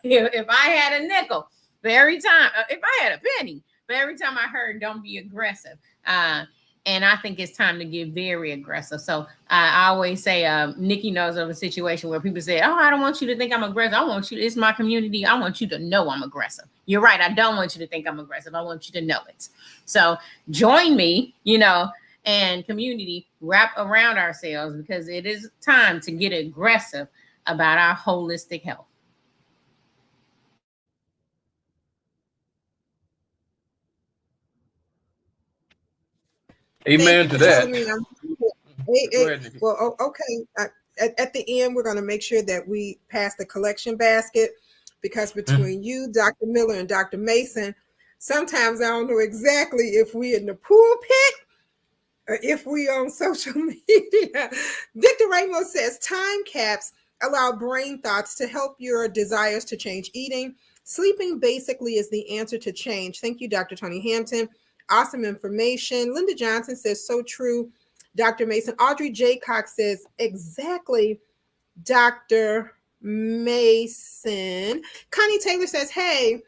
If I had a nickel for every time, if I had a penny, but every time I heard, don't be aggressive. And I think it's time to get very aggressive. So I always say, Nikki knows of a situation where people say, oh, I don't want you to think I'm aggressive. I want you, it's my community. I want you to know I'm aggressive. You're right. I don't want you to think I'm aggressive. I want you to know it. So join me, and community, wrap around ourselves, because it is time to get aggressive about our holistic health. Amen to that. Well, okay. At the end, we're going to make sure that we pass the collection basket, because between you, Dr. Miller, and Dr. Mason, sometimes I don't know exactly if we in the pulpit or if we on social media. Victor Ramos says, time caps allow brain thoughts to help your desires to change eating. Sleeping basically is the answer to change. Thank you, Dr. Tony Hampton. Awesome information. Linda Johnson says, so true, Dr. Mason. Audrey J. Cox says, exactly, Dr. Mason. Connie Taylor says, hey,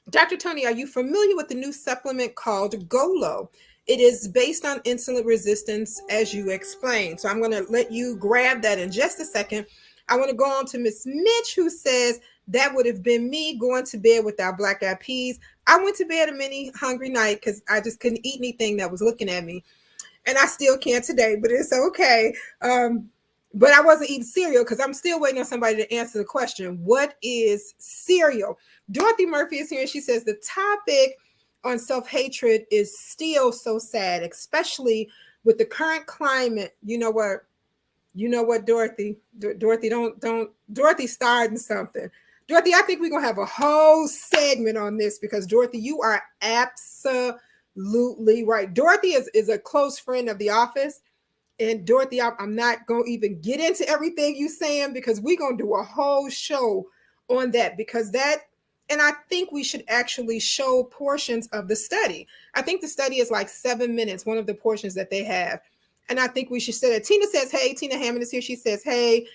Dr. Tony, are you familiar with the new supplement called Golo? It is based on insulin resistance, as you explained. So I'm going to let you grab that in just a second. I want to go on to Miss Mitch, who says, that would have been me going to bed without black eyed peas. I went to bed a mini hungry night because I just couldn't eat anything that was looking at me. And I still can't today, but it's okay. But I wasn't eating cereal because I'm still waiting on somebody to answer the question. What is cereal? Dorothy Murphy is here and she says the topic on self-hatred is still so sad, especially with the current climate. You know what, Dorothy? Dorothy's starting something. Dorothy, I think we're gonna have a whole segment on this because Dorothy, you are absolutely right. Dorothy is a close friend of the office. And Dorothy, I'm not going to even get into everything you're saying because we're going to do a whole show on that and I think we should actually show portions of the study. I think the study is like 7 minutes, one of the portions that they have. And I think we should say that. Tina says, hey, Tina Hammond is here. She says, hey,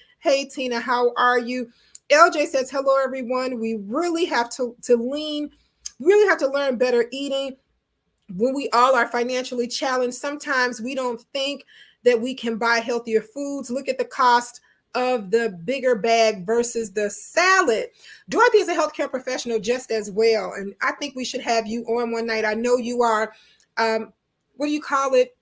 Tina, how are you? LJ says, hello, everyone. We really have to learn better eating when we all are financially challenged. Sometimes we don't think that we can buy healthier foods. Look at the cost of the bigger bag versus the salad. Dorothy is a healthcare professional just as well. And I think we should have you on one night. I know you are, what do you call it?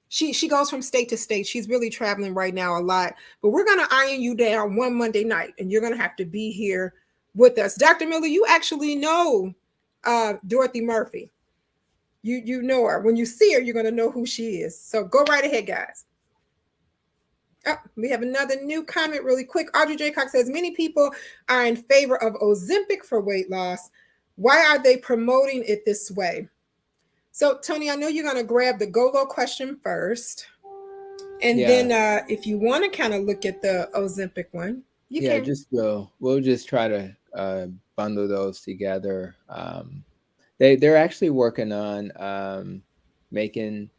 She goes from state to state. She's really traveling right now a lot. But we're going to iron you down one Monday night. And you're going to have to be here with us. Dr. Miller, you actually know Dorothy Murphy. You know her. When you see her, you're going to know who she is. So go right ahead, guys. Oh, we have another new comment really quick. Audrey J. Cox says, many people are in favor of Ozempic for weight loss. Why are they promoting it this way? So, Tony, I know you're going to grab the Golo question first. And then if you want to kind of look at the Ozempic one, you can. We'll just try to bundle those together. They're actually working on making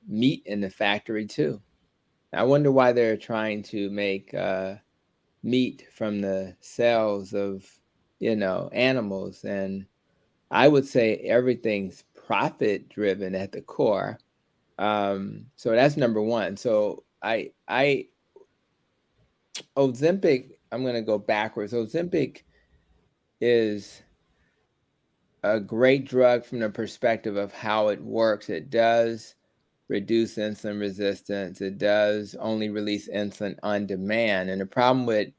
meat in the factory too. I wonder why they're trying to make meat from the cells of animals. And I would say everything's profit driven at the core. So that's number one. So Ozempic, I'm going to go backwards. Ozempic is a great drug from the perspective of how it works. It does reduce insulin resistance. It does only release insulin on demand. And the problem with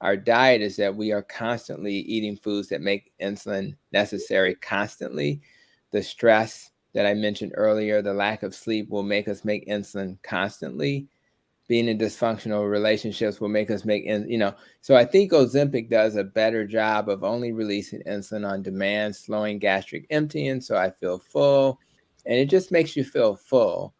our diet is that we are constantly eating foods that make insulin necessary constantly. The stress that I mentioned earlier, the lack of sleep will make us make insulin constantly. Being in dysfunctional relationships will make us make, so I think Ozempic does a better job of only releasing insulin on demand, slowing gastric emptying, so I feel full, and it just makes you feel full.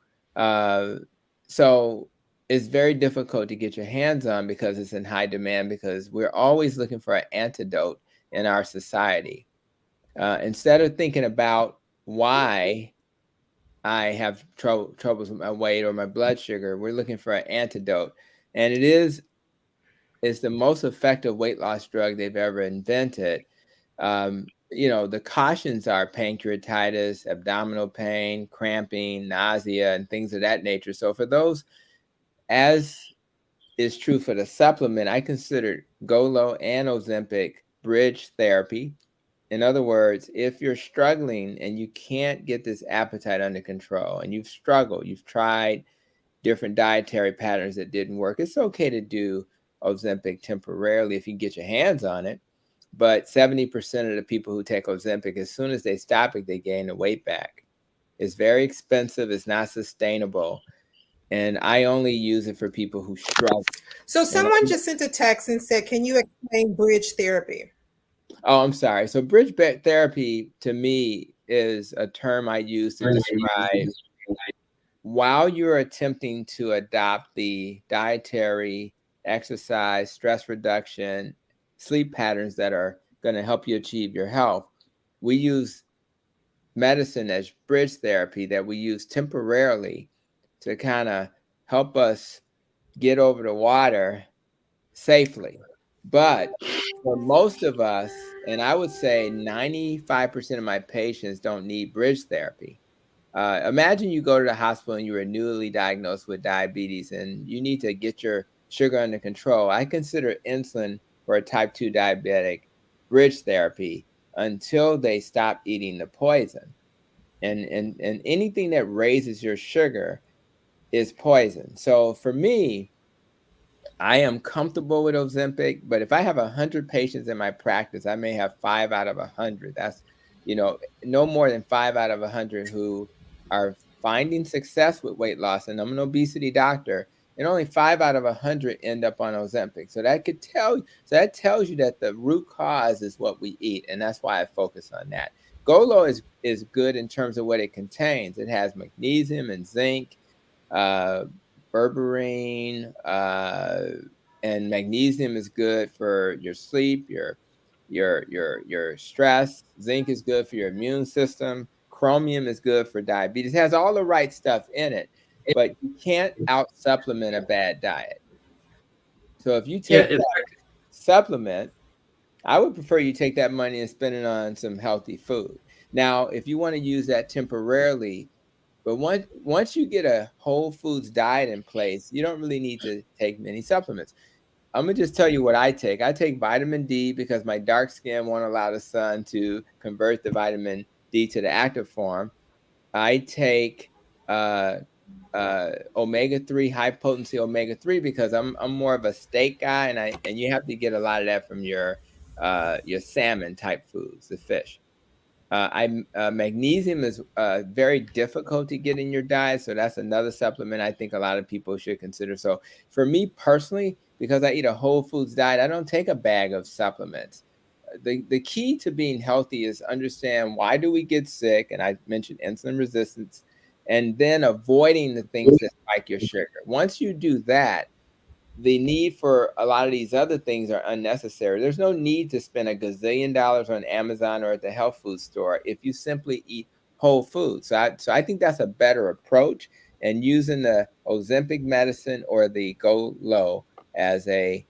So it's very difficult to get your hands on because it's in high demand, because we're always looking for an antidote in our society. Instead of thinking about why I have troubles with my weight or my blood sugar, we're looking for an antidote. And it's the most effective weight loss drug they've ever invented. The cautions are pancreatitis, abdominal pain, cramping, nausea, and things of that nature. So for those, as is true for the supplement, I consider Golo and Ozempic bridge therapy. In other words, if you're struggling and you can't get this appetite under control and you've struggled, you've tried different dietary patterns that didn't work, it's okay to do Ozempic temporarily if you get your hands on it. But 70% of the people who take Ozempic, as soon as they stop it, they gain the weight back. It's very expensive. It's not sustainable. And I only use it for people who struggle. So someone just sent a text and said, can you explain bridge therapy? Oh, I'm sorry. So bridge therapy to me is a term I use to describe while you're attempting to adopt the dietary, exercise, stress reduction, sleep patterns that are going to help you achieve your health. We use medicine as bridge therapy that we use temporarily to kind of help us get over the water safely. But for most of us, and I would say 95% of my patients don't need bridge therapy. Imagine you go to the hospital and you were newly diagnosed with diabetes and you need to get your sugar under control. I consider insulin for a type 2 diabetic bridge therapy until they stop eating the poison. And anything that raises your sugar is poison. So for me, I am comfortable with Ozempic, but if I have 100 patients in my practice, I may have 5 out of 100. That's, no more than 5 out of 100 who are finding success with weight loss. And I'm an obesity doctor, and only 5 out of 100 end up on Ozempic. So that tells you that the root cause is what we eat, and that's why I focus on that. Golo is good in terms of what it contains. It has magnesium and zinc, berberine, and magnesium is good for your sleep, your stress. Zinc is good for your immune system. Chromium is good for diabetes. It has all the right stuff in it, but you can't out supplement a bad diet. So if you take that supplement, I would prefer you take that money and spend it on some healthy food. Now, if you want to use that temporarily, but once you get a whole foods diet in place, you don't really need to take many supplements. I'm going to just tell you what I take. I take vitamin D because my dark skin won't allow the sun to convert the vitamin D to the active form. I take omega-3, high potency omega-3 because I'm more of a steak guy, and you have to get a lot of that from your salmon type foods, the fish. Magnesium is very difficult to get in your diet, so that's another supplement I think a lot of people should consider. So for me personally, because I eat a whole foods diet, I don't take a bag of supplements. The key to being healthy is understand why do we get sick, and I mentioned insulin resistance, and then avoiding the things that spike your sugar. Once you do that, the need for a lot of these other things are unnecessary. There's no need to spend $1 gazillion on Amazon or at the health food store if you simply eat whole foods. So I think that's a better approach, and using the Ozempic medicine or the Go Low as a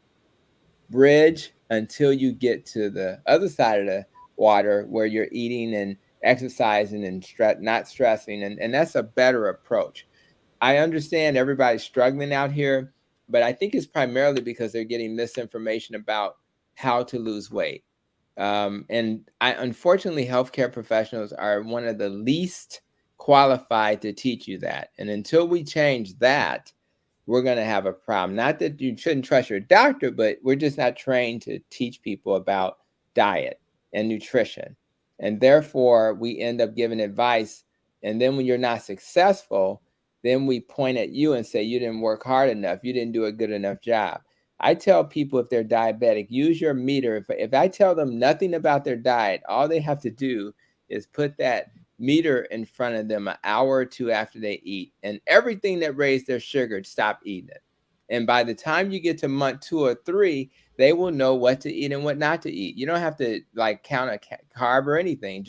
bridge until you get to the other side of the water where you're eating and exercising and not stressing. And that's a better approach. I understand everybody's struggling out here, but I think it's primarily because they're getting misinformation about how to lose weight. Unfortunately, healthcare professionals are one of the least qualified to teach you that. And until we change that, we're going to have a problem. Not that you shouldn't trust your doctor, but we're just not trained to teach people about diet and nutrition. And therefore, we end up giving advice. And then when you're not successful, then we point at you and say, you didn't work hard enough. You didn't do a good enough job. I tell people if they're diabetic, use your meter. If I tell them nothing about their diet, all they have to do is put that meter in front of them an hour or two after they eat, and everything that raised their sugar, stop eating it. And by the time you get to month 2 or 3, they will know what to eat and what not to eat. You don't have to count a carb or anything.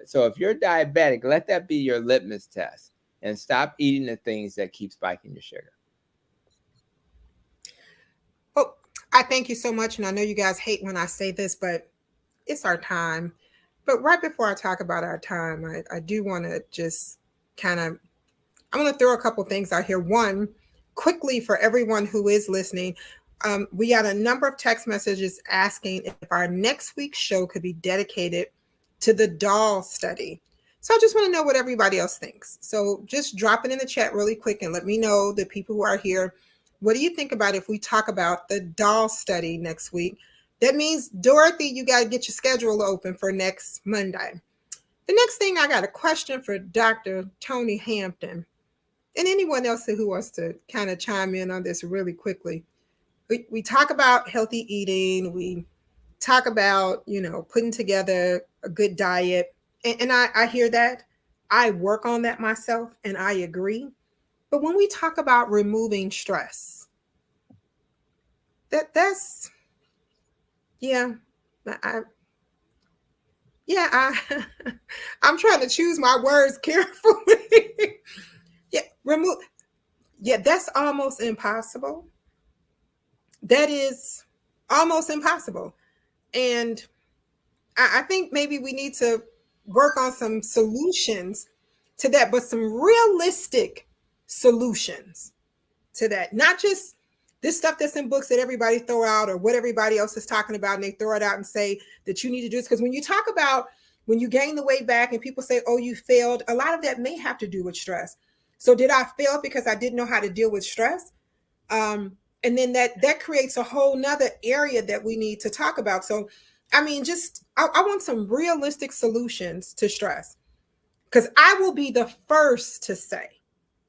So if you're diabetic, let that be your litmus test, and stop eating the things that keep spiking your sugar. Oh, I thank you so much. And I know you guys hate when I say this, but it's our time. But right before I talk about our time, I do want to just I'm going to throw a couple things out here. One, quickly for everyone who is listening, we got a number of text messages asking if our next week's show could be dedicated to the doll study. So I just want to know what everybody else thinks. So just drop it in the chat really quick and let me know, the people who are here, what do you think about if we talk about the doll study next week? That means, Dorothy, you got to get your schedule open for next Monday. The next thing, I got a question for Dr. Tony Hampton and anyone else who wants to kind of chime in on this really quickly. We talk about healthy eating. We talk about, putting together a good diet. And I hear that. I work on that myself, and I agree. But when we talk about removing stress, that's... Yeah, I'm trying to choose my words carefully. Yeah, that's almost impossible. that is almost impossible. And I think maybe we need to work on some solutions to that, but some realistic solutions to that. Not just this stuff that's in books that everybody throw out or what everybody else is talking about, and they throw it out and say that you need to do this. Because when you talk about when you gain the weight back and people say, oh, you failed, a lot of that may have to do with stress. So did I fail because I didn't know how to deal with stress? And then that creates a whole nother area that we need to talk about. So, I mean, I want some realistic solutions to stress, because I will be the first to say,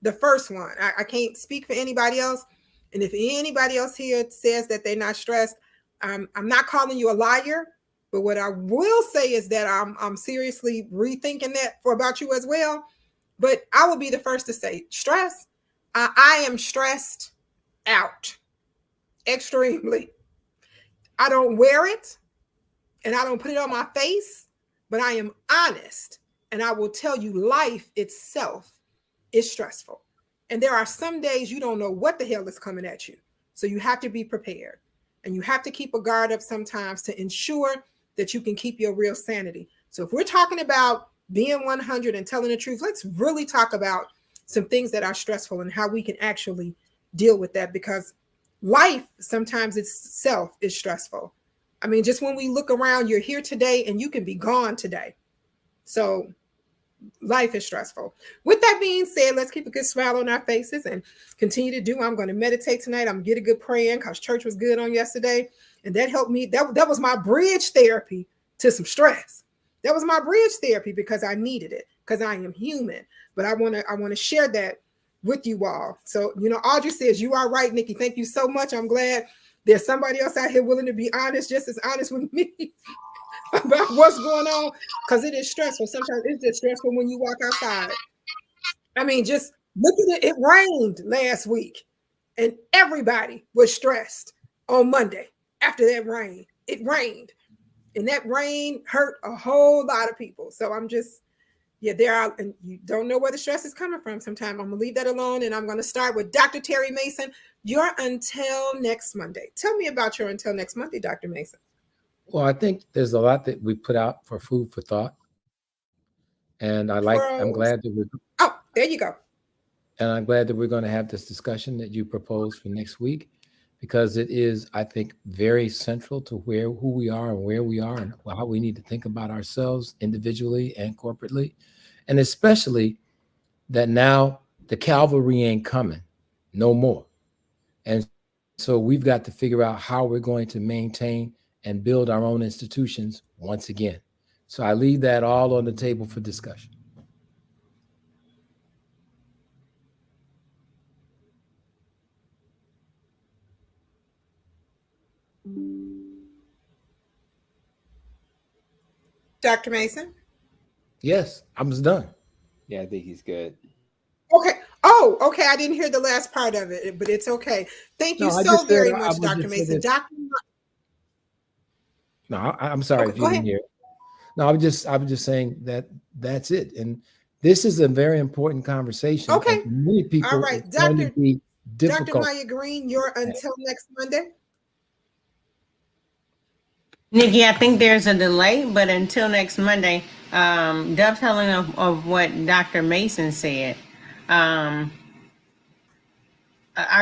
the first one. I can't speak for anybody else. And if anybody else here says that they're not stressed, I'm not calling you a liar. But what I will say is that I'm seriously rethinking that about you as well. But I will be the first to say stress. I am stressed out extremely. I don't wear it and I don't put it on my face, but I am honest. And I will tell you, life itself is stressful. And there are some days you don't know what the hell is coming at you. So you have to be prepared. And you have to keep a guard up sometimes to ensure that you can keep your real sanity. So if we're talking about being 100 and telling the truth, let's really talk about some things that are stressful and how we can actually deal with that, because life sometimes itself is stressful. I mean, just when we look around, you're here today and you can be gone today. So life is stressful. With that being said, let's keep a good smile on our faces and continue to do. I'm going to meditate tonight. I'm going to get a good praying because church was good on yesterday. And that helped me. That was my bridge therapy to some stress. That was my bridge therapy because I needed it, because I am human. But I want to share that with you all. So, Audrey says, you are right, Nikki. Thank you so much. I'm glad there's somebody else out here willing to be honest, just as honest with me about what's going on, because it is stressful. Sometimes it's just stressful when you walk outside. I mean, just look at it. It rained last week and everybody was stressed on Monday after that rain. It rained and that rain hurt a whole lot of people. So I'm just, there are, and you don't know where the stress is coming from sometimes. I'm going to leave that alone. And I'm going to start with Dr. Terry Mason, your Until Next Monday. Tell me about your Until Next Monday, Dr. Mason. Well, I think there's a lot that we put out for food for thought. And I'm glad that there you go. And I'm glad that we're going to have this discussion that you proposed for next week, because it is, I think, very central to who we are and where we are and how we need to think about ourselves individually and corporately. And especially that now the cavalry ain't coming no more. And so we've got to figure out how we're going to maintain and build our own institutions once again. So I leave that all on the table for discussion. Dr. Mason? Yes, I was done. Yeah, I think he's good. Okay. Oh, okay. I didn't hear the last part of it, but it's okay. Thank you so very much, Dr. Mason. No, I'm sorry if you didn't hear it. No, I was just saying that's it. And this is a very important conversation. Okay. Many people, all right, Dr. Maya Green, you're Until Next Monday. Nikki, I think there's a delay, but until next Monday, dovetailing of what Dr. Mason said, our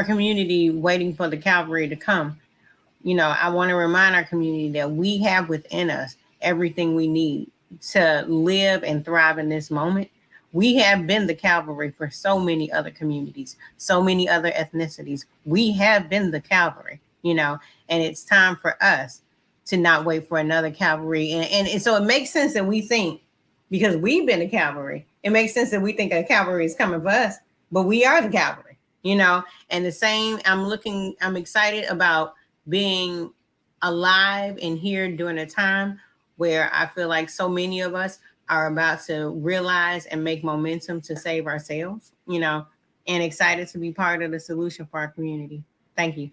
community waiting for the cavalry to come. I want to remind our community that we have within us everything we need to live and thrive in this moment. We have been the cavalry for so many other communities, so many other ethnicities. We have been the cavalry, and it's time for us to not wait for another cavalry. And so it makes sense that we think, because we've been the cavalry, it makes sense that we think a cavalry is coming for us, but we are the cavalry, and the same, I'm excited about being alive and here during a time where I feel like so many of us are about to realize and make momentum to save ourselves, and excited to be part of the solution for our community. Thank you.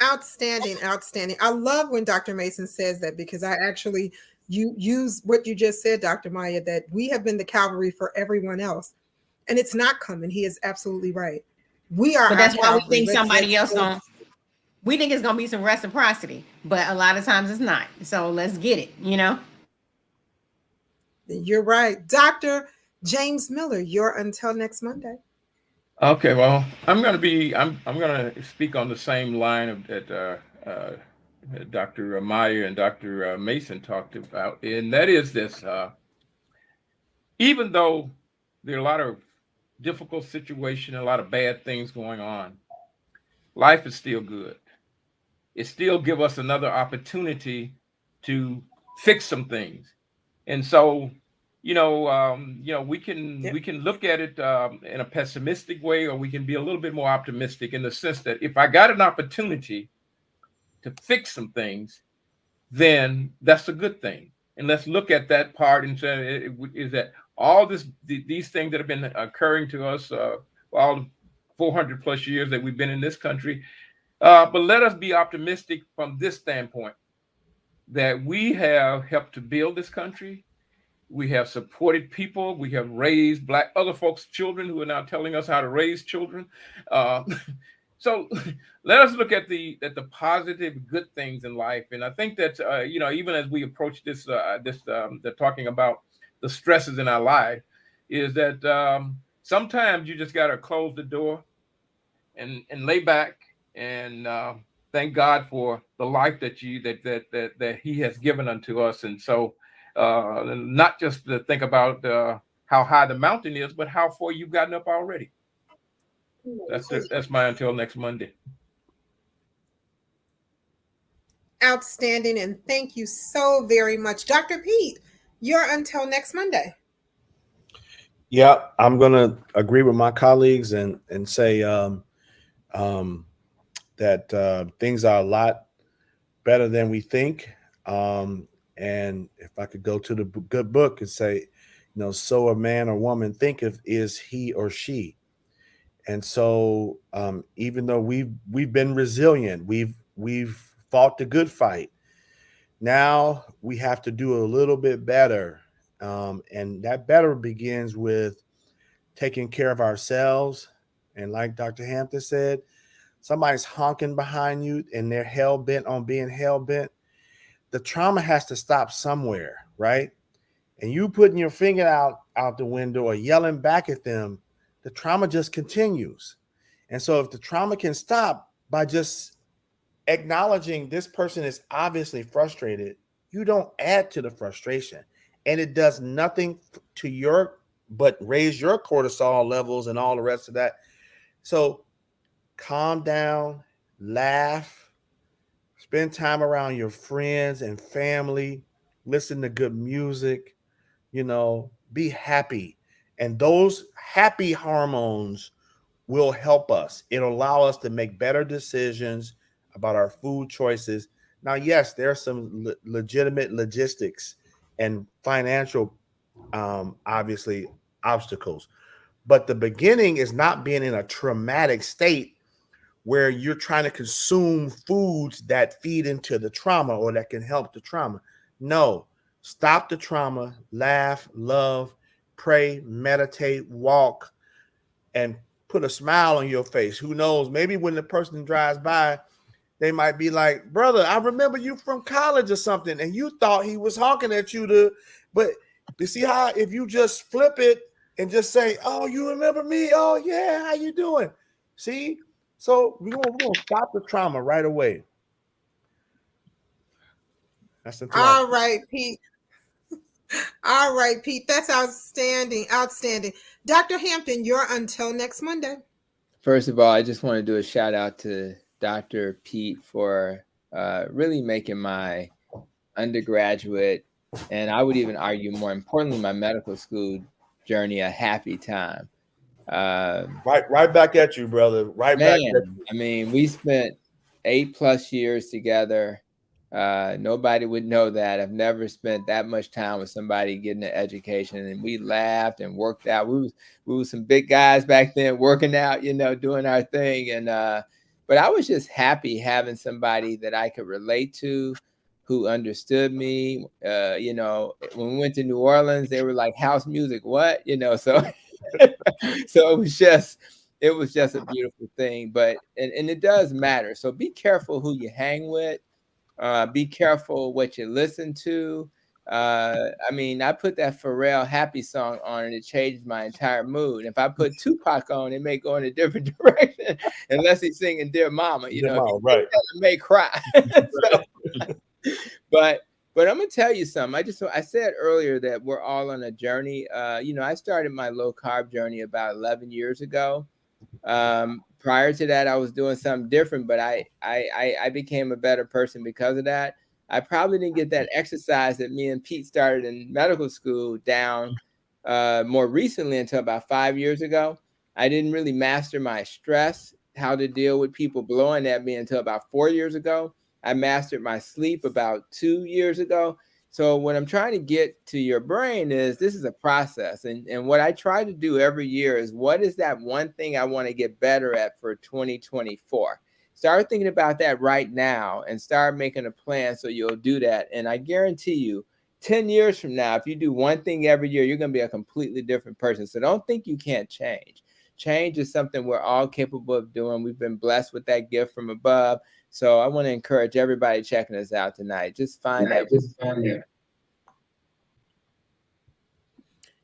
Outstanding. I love when Dr. Mason says that, because I actually use what you just said, Dr. Maya, that we have been the cavalry for everyone else, and it's not coming. He is absolutely right. We are. But that's why we think somebody else don't. we think it's gonna be some reciprocity, but a lot of times it's not. So let's get it, you know? You're right. Dr. James Miller, you're until next Monday. Okay, well, I'm gonna speak on the same line of that Dr. Meyer and Dr. Mason talked about, and that is this: even though there are a lot of difficult situations, a lot of bad things going on, life is still good. It still give us another opportunity to fix some things, and so we can look at it in a pessimistic way, or we can be a little bit more optimistic in the sense that if I got an opportunity to fix some things, then that's a good thing. And let's look at that part and say, is that all these things that have been occurring to us all the 400 plus years that we've been in this country, but let us be optimistic from this standpoint, that we have helped to build this country. We have supported people. We have raised other folks' children who are now telling us how to raise children. So let us look at the positive, good things in life. And I think that even as we approach this, they're talking about the stresses in our life, is that sometimes you just got to close the door and lay back and thank God for the life that He has given unto us. And so. Not just to think about how high the mountain is, but how far you've gotten up already. That's my until next Monday. Outstanding, and thank you so very much. Dr. Pete, you're until next Monday. Yeah, I'm going to agree with my colleagues and say that things are a lot better than we think. And if I could go to the good book and say, so a man or woman thinketh is he or she. And so even though we've been resilient, we've fought the good fight. Now we have to do a little bit better. And that better begins with taking care of ourselves. And like Dr. Hampton said, somebody's honking behind you and they're hell-bent on being hell-bent. The trauma has to stop somewhere, right? And you putting your finger out the window or yelling back at them, the trauma just continues. And so if the trauma can stop by just acknowledging this person is obviously frustrated, you don't add to the frustration. And it does nothing to but raise your cortisol levels and all the rest of that. So calm down, laugh, spend time around your friends and family, listen to good music, be happy. And those happy hormones will help us. It'll allow us to make better decisions about our food choices. Now, yes, there are some legitimate logistics and financial, obviously, obstacles. But the beginning is not being in a traumatic state where you're trying to consume foods that feed into the trauma or that can help the trauma. No, stop the trauma, laugh, love, pray, meditate, walk, and put a smile on your face. Who knows? Maybe when the person drives by, they might be like, brother, I remember you from college or something, and you thought he was honking at you but you see how if you just flip it and just say, oh, you remember me? Oh, yeah, how you doing? See? So we're gonna stop the trauma right away. That's all right, Pete. All right, Pete. That's outstanding. Outstanding. Dr. Hampton, you're until next Monday. First of all, I just want to do a shout out to Dr. Pete for really making my undergraduate, and I would even argue more importantly, my medical school journey a happy time. Right back at you, brother. Back at you. I mean, we spent 8+ years together. Nobody would know that. I've never spent that much time with somebody getting an education, and we laughed and worked out. We were some big guys back then working out, doing our thing. And but I was just happy having somebody that I could relate to, who understood me. When we went to New Orleans, they were like, house music, what? So so it it was just a beautiful thing. But and it does matter. So be careful who you hang with. Be careful what you listen to. I mean, I put that Pharrell Happy song on and it changed my entire mood. If I put Tupac on, it may go in a different direction unless he's singing Dear Mama, you know, Mama, right. It may cry. But I'm gonna tell you something. I said earlier that we're all on a journey. I started my low carb journey about 11 years ago. Prior to that, I was doing something different, but I became a better person because of that. I probably didn't get that exercise that me and Pete started in medical school down more recently until about 5 years ago. I didn't really master my stress, how to deal with people blowing at me until about 4 years ago. I mastered my sleep about 2 years ago. So what I'm trying to get to your brain is this is a process. And what I try to do every year is what is that one thing I want to get better at for 2024? Start thinking about that right now and start making a plan so you'll do that. And I guarantee you, 10 years from now, if you do one thing every year, you're going to be a completely different person. So don't think you can't change. Change is something we're all capable of doing. We've been blessed with that gift from above. So I want to encourage everybody checking us out tonight. Just find that.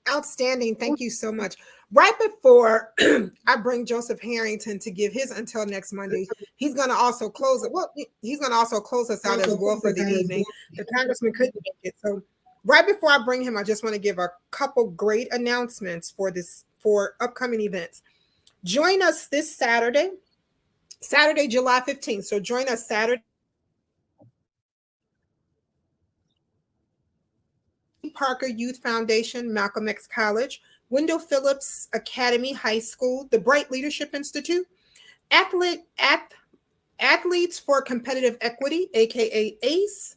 Outstanding. Thank you so much. Right before I bring Joseph Harrington to give his until next Monday, he's going to also close it. Well, he's going to also close us out as well for the evening. The congressman couldn't make it. So right before I bring him, I just want to give a couple great announcements for upcoming events. Join us this Saturday, July 15th. So join us Saturday. Parker Youth Foundation, Malcolm X College, Wendell Phillips Academy High School, the Bright Leadership Institute, Athletes for Competitive Equity, aka ACE,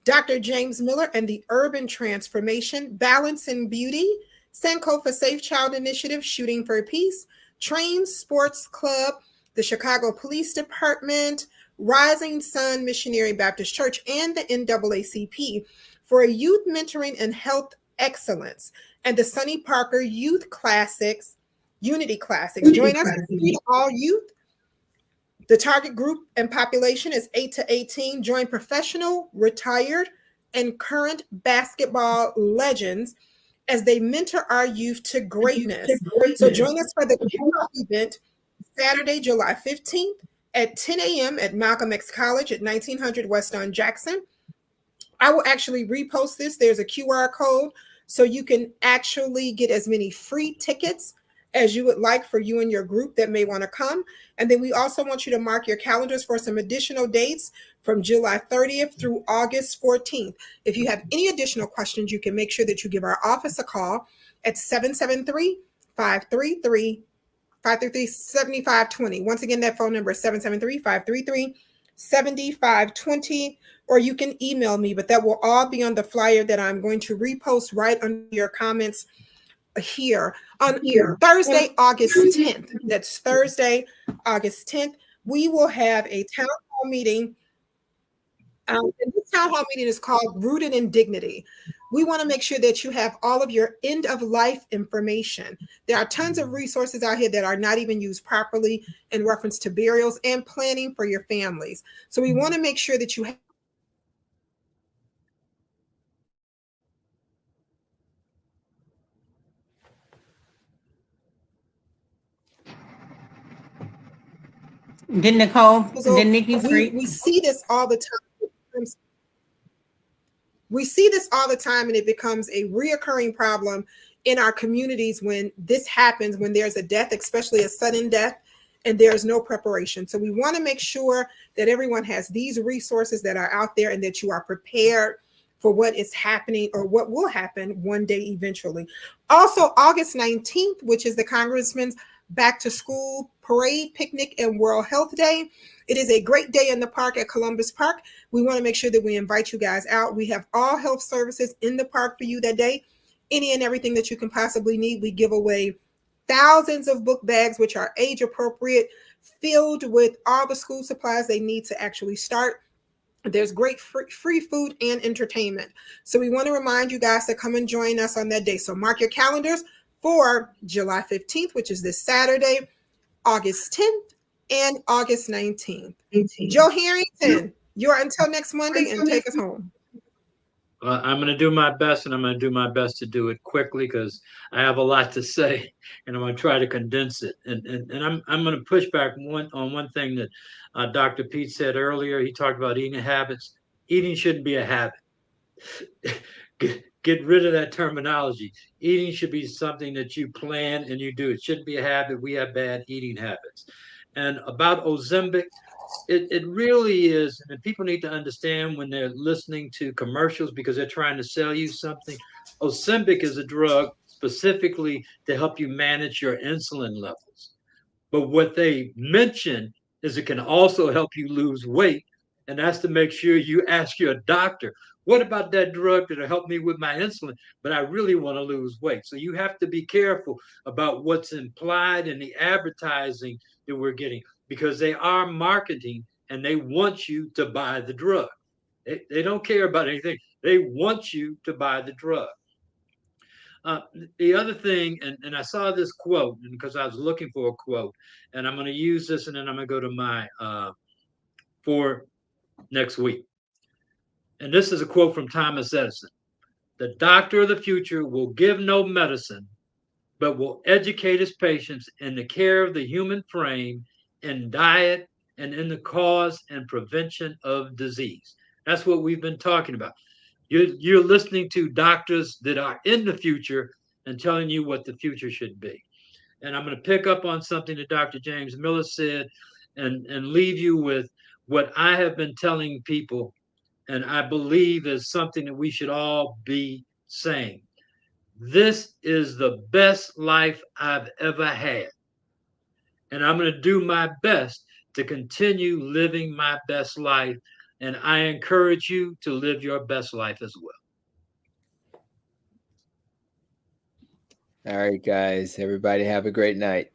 Dr. James Miller and the Urban Transformation, Balance and Beauty, Sankofa Safe Child Initiative, Shooting for Peace, Train Sports Club, the Chicago Police Department, Rising Sun Missionary Baptist Church, and the NAACP for a youth mentoring and health excellence, and the Sonny Parker Youth Classics, Unity Classics. Join us to meet all youth. The target group and population is 8 to 18. Join professional, retired, and current basketball legends as they mentor our youth to greatness. So join us for the kickoff event Saturday, July 15th at 10 a.m. at Malcolm X College at 1900 West on Jackson. I will actually repost this. There's a QR code so you can actually get as many free tickets as you would like for you and your group that may want to come. And then we also want you to mark your calendars for some additional dates from July 30th through August 14th. If you have any additional questions, you can make sure that you give our office a call at 773-533-7520. Once again, that phone number is 773-533-7520, or you can email me, but that will all be on the flyer that I'm going to repost right under your comments here. On Thursday, August 10th, that's Thursday, August 10th, we will have a town hall meeting. And this town hall meeting is called Rooted in Dignity. We want to make sure that you have all of your end of life information. There are tons of resources out here that are not even used properly in reference to burials and planning for your families. So we want to make sure that you have Did Nikki free? We see this all the time. We see this all the time, and it becomes a reoccurring problem in our communities when this happens, when there's a death, especially a sudden death, and there's no preparation. So we want to make sure that everyone has these resources that are out there and that you are prepared for what is happening or what will happen one day eventually. Also, August 19th, which is the Congressman's Back to School Parade, Picnic, and World Health Day. It is a great day in the park at Columbus Park. We want to make sure that we invite you guys out. We have all health services in the park for you that day. Any and everything that you can possibly need. We give away thousands of book bags, which are age appropriate, filled with all the school supplies they need to actually start. There's great free food and entertainment. So we want to remind you guys to come and join us on that day. So mark your calendars for July 15th, which is this Saturday, August 10th, and August 19th. Joe Harrington, you're until next Monday, and take us home. I'm going to do my best, and I'm going to do my best to do it quickly because I have a lot to say, and I'm going to try to condense it. And I'm going to push back on one thing that Dr. Pete said earlier. He talked about eating habits. Eating shouldn't be a habit. Get rid of that terminology. Eating should be something that you plan and you do. It shouldn't be a habit. We have bad eating habits. And about Ozempic, it really is, and people need to understand when they're listening to commercials because they're trying to sell you something. Ozempic is a drug specifically to help you manage your insulin levels. But what they mention is it can also help you lose weight. And that's to make sure you ask your doctor, what about that drug that'll help me with my insulin, but I really want to lose weight? So you have to be careful about what's implied in the advertising that we're getting, because they are marketing and they want you to buy the drug. They don't care about anything. They want you to buy the drug. The other thing, and I saw this quote, and because I was looking for a quote, and I'm going to use this, and then I'm going to go to my for next week. And this is a quote from Thomas Edison. The doctor of the future will give no medicine, but will educate his patients in the care of the human frame, in diet, and in the cause and prevention of disease. That's what we've been talking about. You're listening to doctors that are in the future and telling you what the future should be. And I'm going to pick up on something that Dr. James Miller said and leave you with what I have been telling people, and I believe is something that we should all be saying. This is the best life I've ever had. And I'm going to do my best to continue living my best life. And I encourage you to live your best life as well. All right, guys. Everybody have a great night.